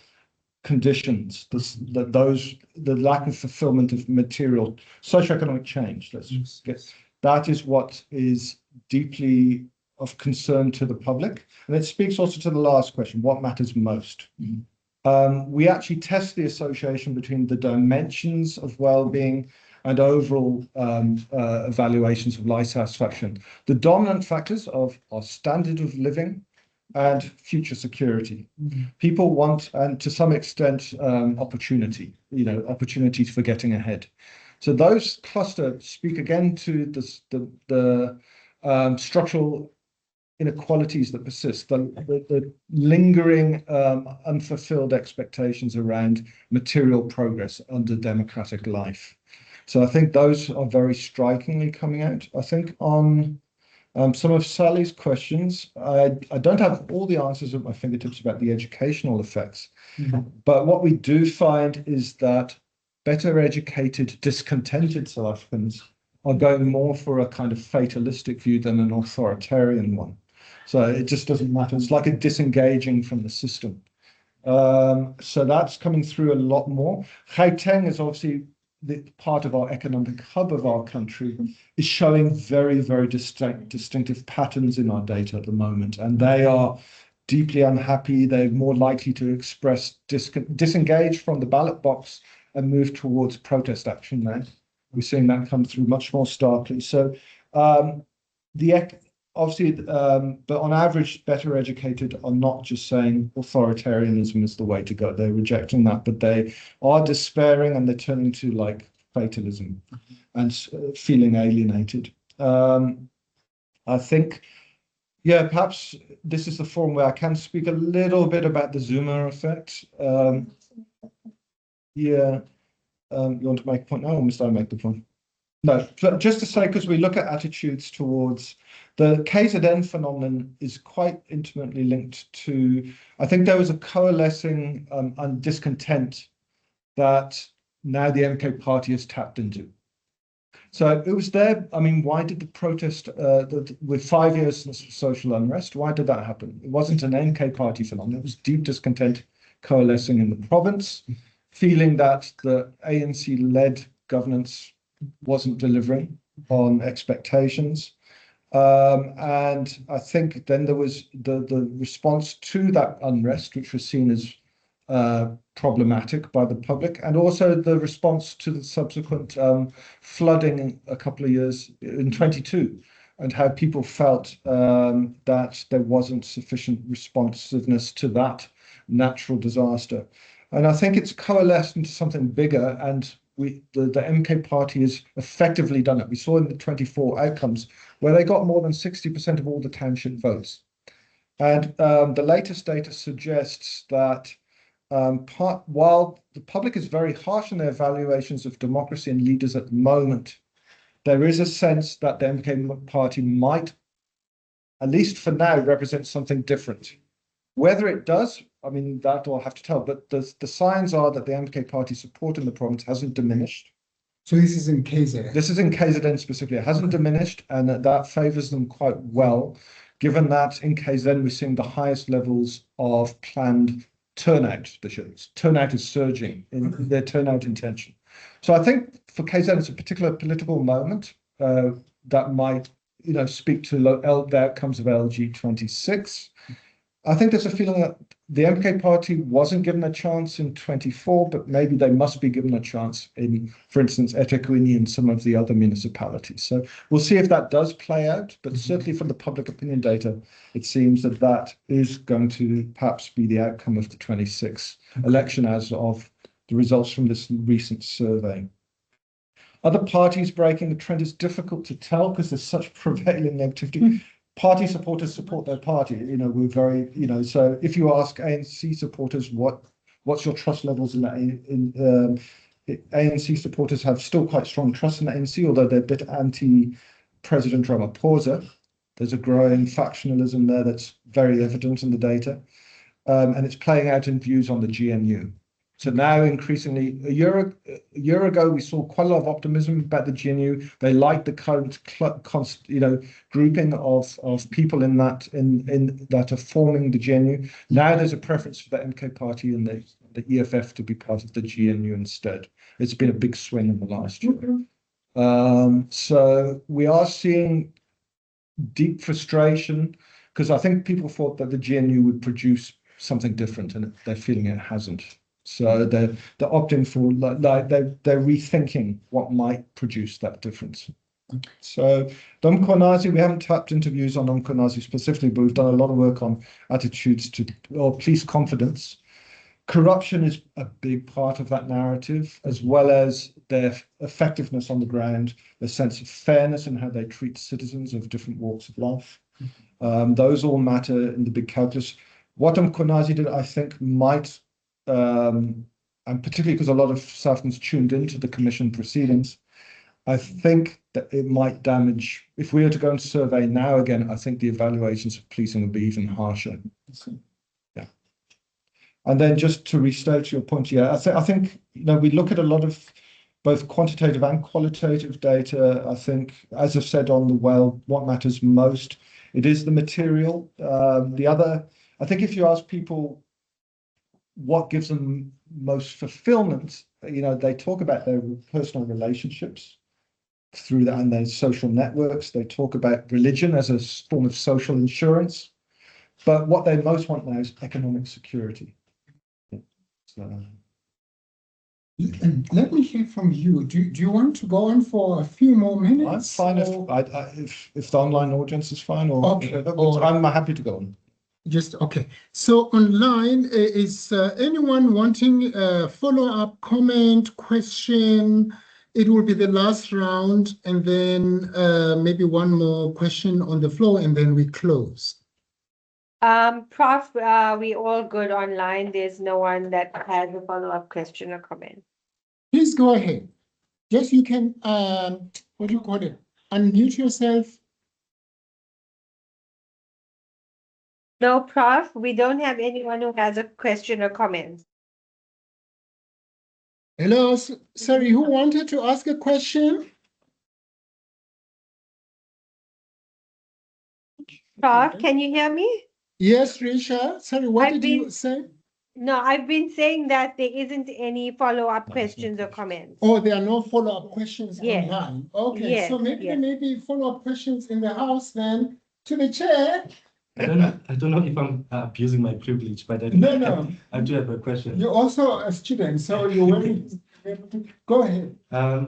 conditions, the lack of fulfillment of material, socioeconomic change, that is what is deeply of concern to the public. And it speaks also to the last question, what matters most? We actually test the association between the dimensions of well-being and overall evaluations of life satisfaction. The dominant factors are standard of living and future security. People want, and to some extent, opportunity, opportunity for getting ahead. So those clusters speak again to the structural inequalities that persist, the lingering unfulfilled expectations around material progress under democratic life. So I think those are very strikingly coming out. I think on some of Sally's questions, I don't have all the answers at my fingertips about the educational effects, but what we do find is that better educated, discontented South Africans are going more for a kind of fatalistic view than an authoritarian one. So it just doesn't matter. It's like a disengaging from the system. So that's coming through a lot more. Gauteng is obviously the part of our economic hub of our country, is showing very, very distinctive patterns in our data at the moment. And they are deeply unhappy. They're more likely to express disengage from the ballot box and move towards protest action now. We're seeing that come through much more starkly. So obviously, but on average, better educated are not just saying authoritarianism is the way to go. They're rejecting that, but they are despairing and they're turning to like fatalism and feeling alienated. I think, yeah, perhaps this is the forum where I can speak a little bit about the Zuma effect. Yeah, you want to make a point now, or must I make the point? No, just to say, because we look at attitudes towards the KZN phenomenon is quite intimately linked to, I think there was a coalescing discontent that now the MK party has tapped into. So it was there. I mean, why did the protest with 5 years since social unrest, why did that happen? It wasn't an MK party phenomenon. It was deep discontent coalescing in the province, feeling that the ANC-led governance wasn't delivering on expectations. And I think then there was the response to that unrest, which was seen as problematic by the public, and also the response to the subsequent flooding a couple of years in 22, and how people felt that there wasn't sufficient responsiveness to that natural disaster. And I think it's coalesced into something bigger, and the MK party has effectively done it. We saw in the 24 outcomes where they got more than 60% of all the township votes. And the latest data suggests that while the public is very harsh in their evaluations of democracy and leaders at the moment, there is a sense that the MK party might, at least for now, represent something different. Whether it does, I mean, that I'll have to tell, but the signs are that the MK party support in the province hasn't diminished. So this is in KZN? This is in KZN specifically. It hasn't diminished, and that favors them quite well, given that in KZN we're seeing the highest levels of planned turnout. Turnout is surging in their turnout intention. So I think for KZN it's a particular political moment that might, speak to the outcomes of LG 26. I think there's a feeling that the MK party wasn't given a chance in 24, but maybe they must be given a chance in, for instance, eThekwini and some of the other municipalities. So we'll see if that does play out, but certainly from the public opinion data, it seems that that is going to perhaps be the outcome of the 26 election as of the results from this recent survey. Other parties breaking the trend is difficult to tell because there's such prevailing negativity. Party supporters support their party. We're very, so if you ask ANC supporters what's your trust levels in that, ANC supporters have still quite strong trust in the ANC, although they're a bit anti-President Ramaphosa. There's a growing factionalism there that's very evident in the data, and it's playing out in views on the GNU. So now increasingly, a year ago, we saw quite a lot of optimism about the GNU. They like the current, grouping of people in that are forming the GNU. Now there's a preference for the MK party and the EFF to be part of the GNU instead. It's been a big swing in the last year. So we are seeing deep frustration because I think people thought that the GNU would produce something different, and they're feeling it hasn't. So they're opting for they're rethinking what might produce that difference. So Mkhwanazi, we haven't tapped into views on Mkhwanazi specifically, but we've done a lot of work on attitudes to police confidence. Corruption is a big part of that narrative, as well as their effectiveness on the ground, their sense of fairness and how they treat citizens of different walks of life. Those all matter in the big calculus. What Mkhwanazi did, I think, might and particularly because a lot of South Africans tuned into the commission proceedings, I think that it might damage, if we were to go and survey now again, I think the evaluations of policing would be even harsher. Yeah. And then just to restate your point, yeah, I think we look at a lot of both quantitative and qualitative data. I think, as I've said on the what matters most, it is the material. I think if you ask people what gives them most fulfillment, they talk about their personal relationships through that and their social networks. They talk about religion as a form of social insurance, but what they most want now is economic security. So. Let me hear from you. Do you want to go on for a few more minutes? I'm fine if the online audience is fine, or okay, I'm happy to go on. Just okay. So online, is anyone wanting a follow-up comment, question? It will be the last round, and then maybe one more question on the floor, and then we close. Prof, we all good online. There's no one that has a follow-up question or comment. Please go ahead. Yes, you can, what do you call it? Unmute yourself. No, Prof, we don't have anyone who has a question or comment. Hello, sorry, who wanted to ask a question? Prof, can you hear me? Yes, Risha. Sorry, what did you say? No, I've been saying that there isn't any follow-up questions or comments. Oh, there are no follow-up questions Yes. online. Okay, Yes, so maybe yes. there may be follow-up questions in the house then to the chair. I don't know if I'm abusing my privilege, but No. I do have a question. You're also a student, so you're willing to go ahead.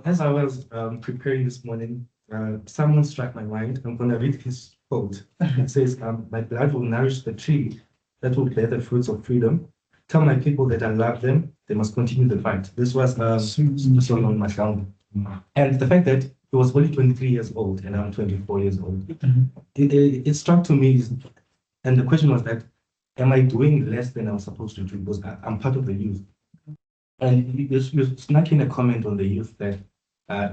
As I was preparing this morning, someone struck my mind. I'm going to read his quote. It says, "My blood will nourish the tree that will bear the fruits of freedom. Tell my people that I love them. They must continue the fight." This was Solomon Mahlangu. And the fact that he was only 23 years old and I'm 24 years old, it struck to me, and the question was that, am I doing less than I'm supposed to do? Because I'm part of the youth. And you snuck in a comment on the youth that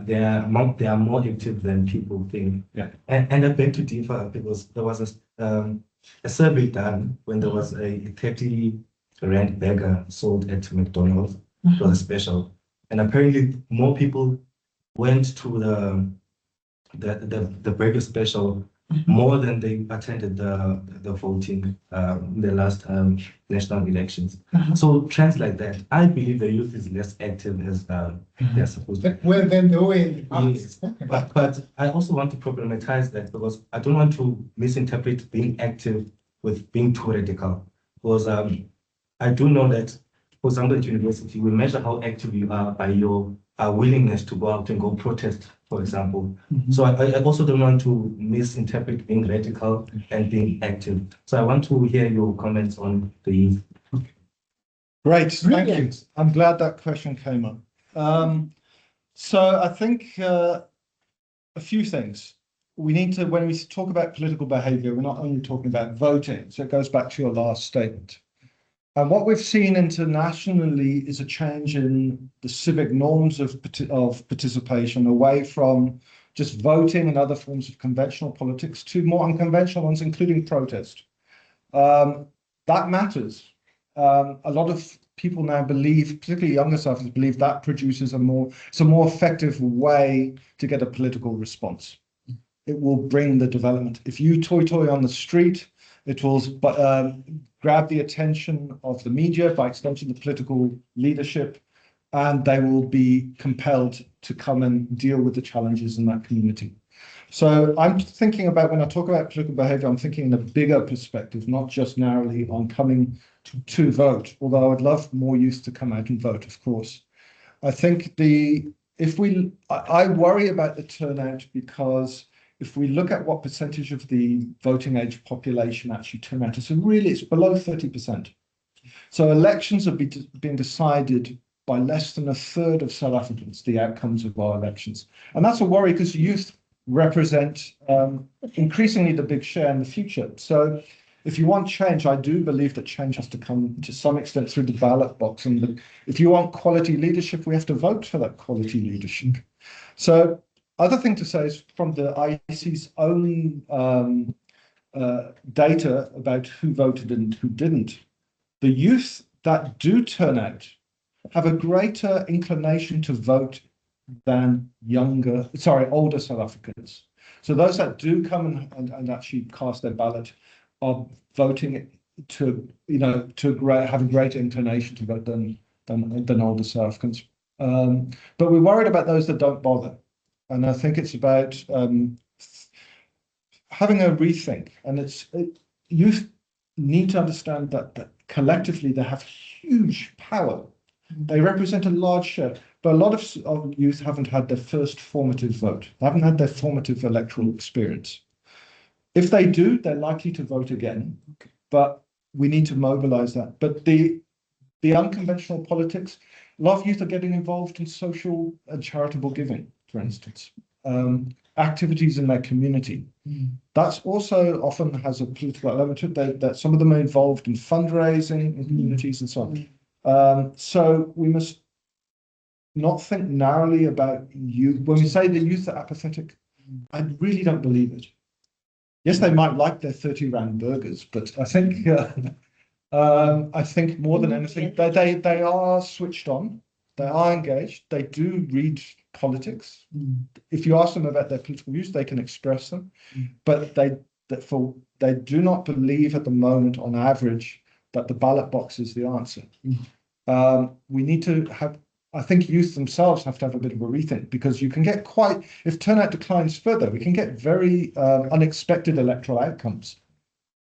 they are more active than people think. Yeah. And I beg to differ, because there was a survey done when there was a 30 rand burger sold at McDonald's. It was a special, and apparently more people went to the burger special more than they attended the voting in the last national elections. So translate that. I believe the youth is less active as they're supposed to. Well, then the way. Yes. But I also want to problematize that, because I don't want to misinterpret being active with being too radical. Because I do know that, for example, at university, we measure how active you are by your willingness to go out and go protest, for example. So I also don't want to misinterpret being radical and being active. So I want to hear your comments on the youth. Great, thank you. I'm glad that question came up. So I think a few things. We need to, when we talk about political behavior, we're not only talking about voting. So it goes back to your last statement. And what we've seen internationally is a change in the civic norms of participation, away from just voting and other forms of conventional politics to more unconventional ones, including protest. That matters. A lot of people now believe, particularly younger Southerners, believe that produces a more effective way to get a political response. It will bring the development. If you toy on the street, it will grab the attention of the media, by extension the political leadership, and they will be compelled to come and deal with the challenges in that community. So I'm thinking about, when I talk about political behavior, I'm thinking in a bigger perspective, not just narrowly on coming to vote, although I would love more youth to come out and vote, of course. I think I worry about the turnout, because if we look at what percentage of the voting age population actually turn out, it's below 30%. So elections are being decided by less than a third of South Africans, the outcomes of our elections. And that's a worry, because youth represent increasingly the big share in the future. So if you want change, I do believe that change has to come to some extent through the ballot box. And if you want quality leadership, we have to vote for that quality leadership. So other thing to say is, from the IEC's own data about who voted and who didn't, the youth that do turn out have a greater inclination to vote than older South Africans. So those that do come and actually cast their ballot are voting to have a greater inclination to vote than older South Africans. But we're worried about those that don't bother. And I think it's about having a rethink. And youth need to understand that collectively they have huge power. They represent a large share, but a lot of youth haven't had their first formative vote. They haven't had their formative electoral experience. If they do, they're likely to vote again, but we need to mobilize that. But the unconventional politics, a lot of youth are getting involved in social and charitable giving, for instance, activities in their community. That's also often has a political element to it, that some of them are involved in fundraising in communities and so on. So we must not think narrowly about youth. When we say the youth are apathetic, I really don't believe it. Yes, they might like their 30 rand burgers, but I think more than anything, they are switched on. They are engaged. They do read politics. If you ask them about their political views, they can express them, but they do not believe at the moment, on average, that the ballot box is the answer. We need to have. I think youth themselves have to have a bit of a rethink, because you can get if turnout declines further, we can get very unexpected electoral outcomes.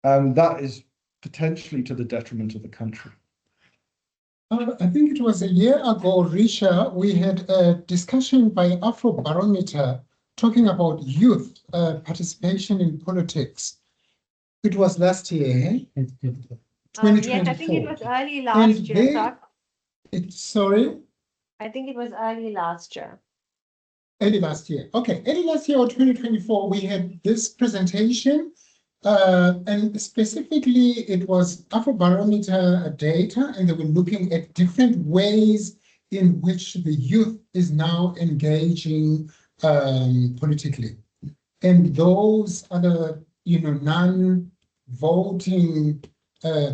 That is potentially to the detriment of the country. I think it was a year ago, Risha, we had a discussion by Afrobarometer talking about youth participation in politics. It was last year, 2024. Yes, I think it was early last year. Sorry? I think it was early last year. Early last year. Okay, early last year or 2024, we had this presentation, and specifically it was Afrobarometer data, and they were looking at different ways in which the youth is now engaging politically. And those other, non-voting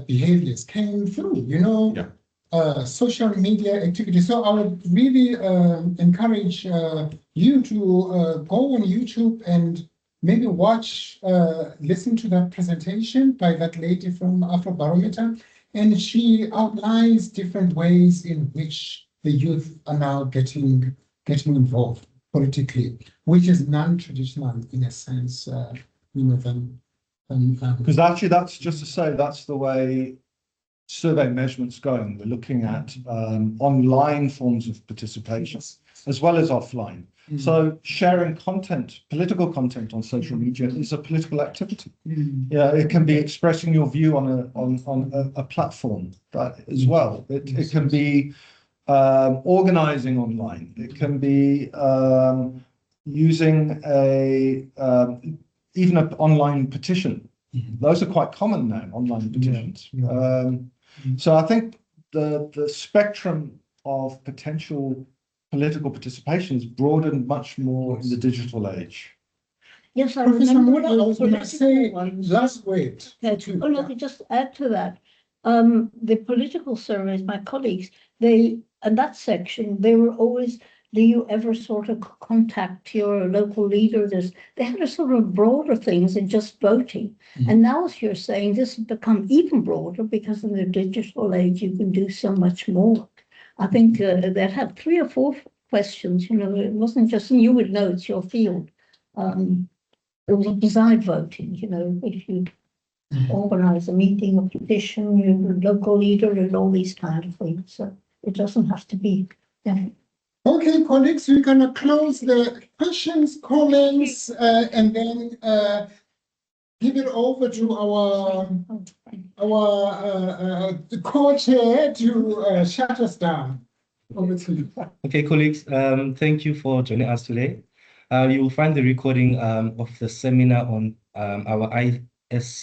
behaviors came through, social media activities. So I would really encourage you to go on YouTube and maybe listen to that presentation by that lady from Afrobarometer. And she outlines different ways in which the youth are now getting involved politically, which is non-traditional in a sense, because actually that's just to say that's the way survey measurement's going. We're looking at online forms of participation as well as offline. So sharing content, political content on social media is a political activity. Yeah, it can be expressing your view on a platform as well. It can be organizing online. It can be using even an online petition. Those are quite common now, online petitions. So I think the spectrum of potential political participation is broadened much more in the digital age. Yes, I Professor remember Møller, I was going to say ones. last wait. Let me just add to that. The political surveys, my colleagues, in that section, they were always, do you ever sort of contact your local leader? They had a sort of broader things than just voting. And now, as you're saying, this has become even broader because in the digital age, you can do so much more. I think that had 3 or 4 questions, it wasn't just, you would know it's your field. It was beside voting, if you organize a meeting, a petition, your local leader, and all these kind of things. So it doesn't have to be. Okay, colleagues, we're going to close the questions, comments, and then give it over to our co-chair to shut us down. Over to you. Okay, colleagues, thank you for joining us today. You will find the recording of the seminar on our ISER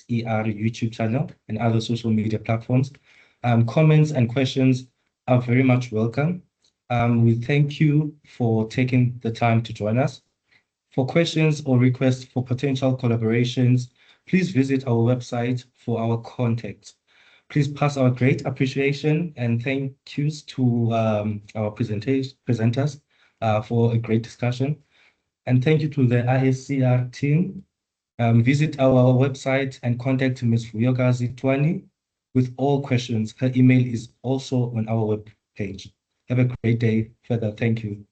YouTube channel and other social media platforms. Comments and questions are very much welcome. We thank you for taking the time to join us. For questions or requests for potential collaborations, please visit our website for our contact. Please pass our great appreciation and thank yous to our presenters for a great discussion. And thank you to the ISER team. Visit our website and contact Ms. Vuyokazi Twani with all questions. Her email is also on our web page. Have a great day further. Thank you.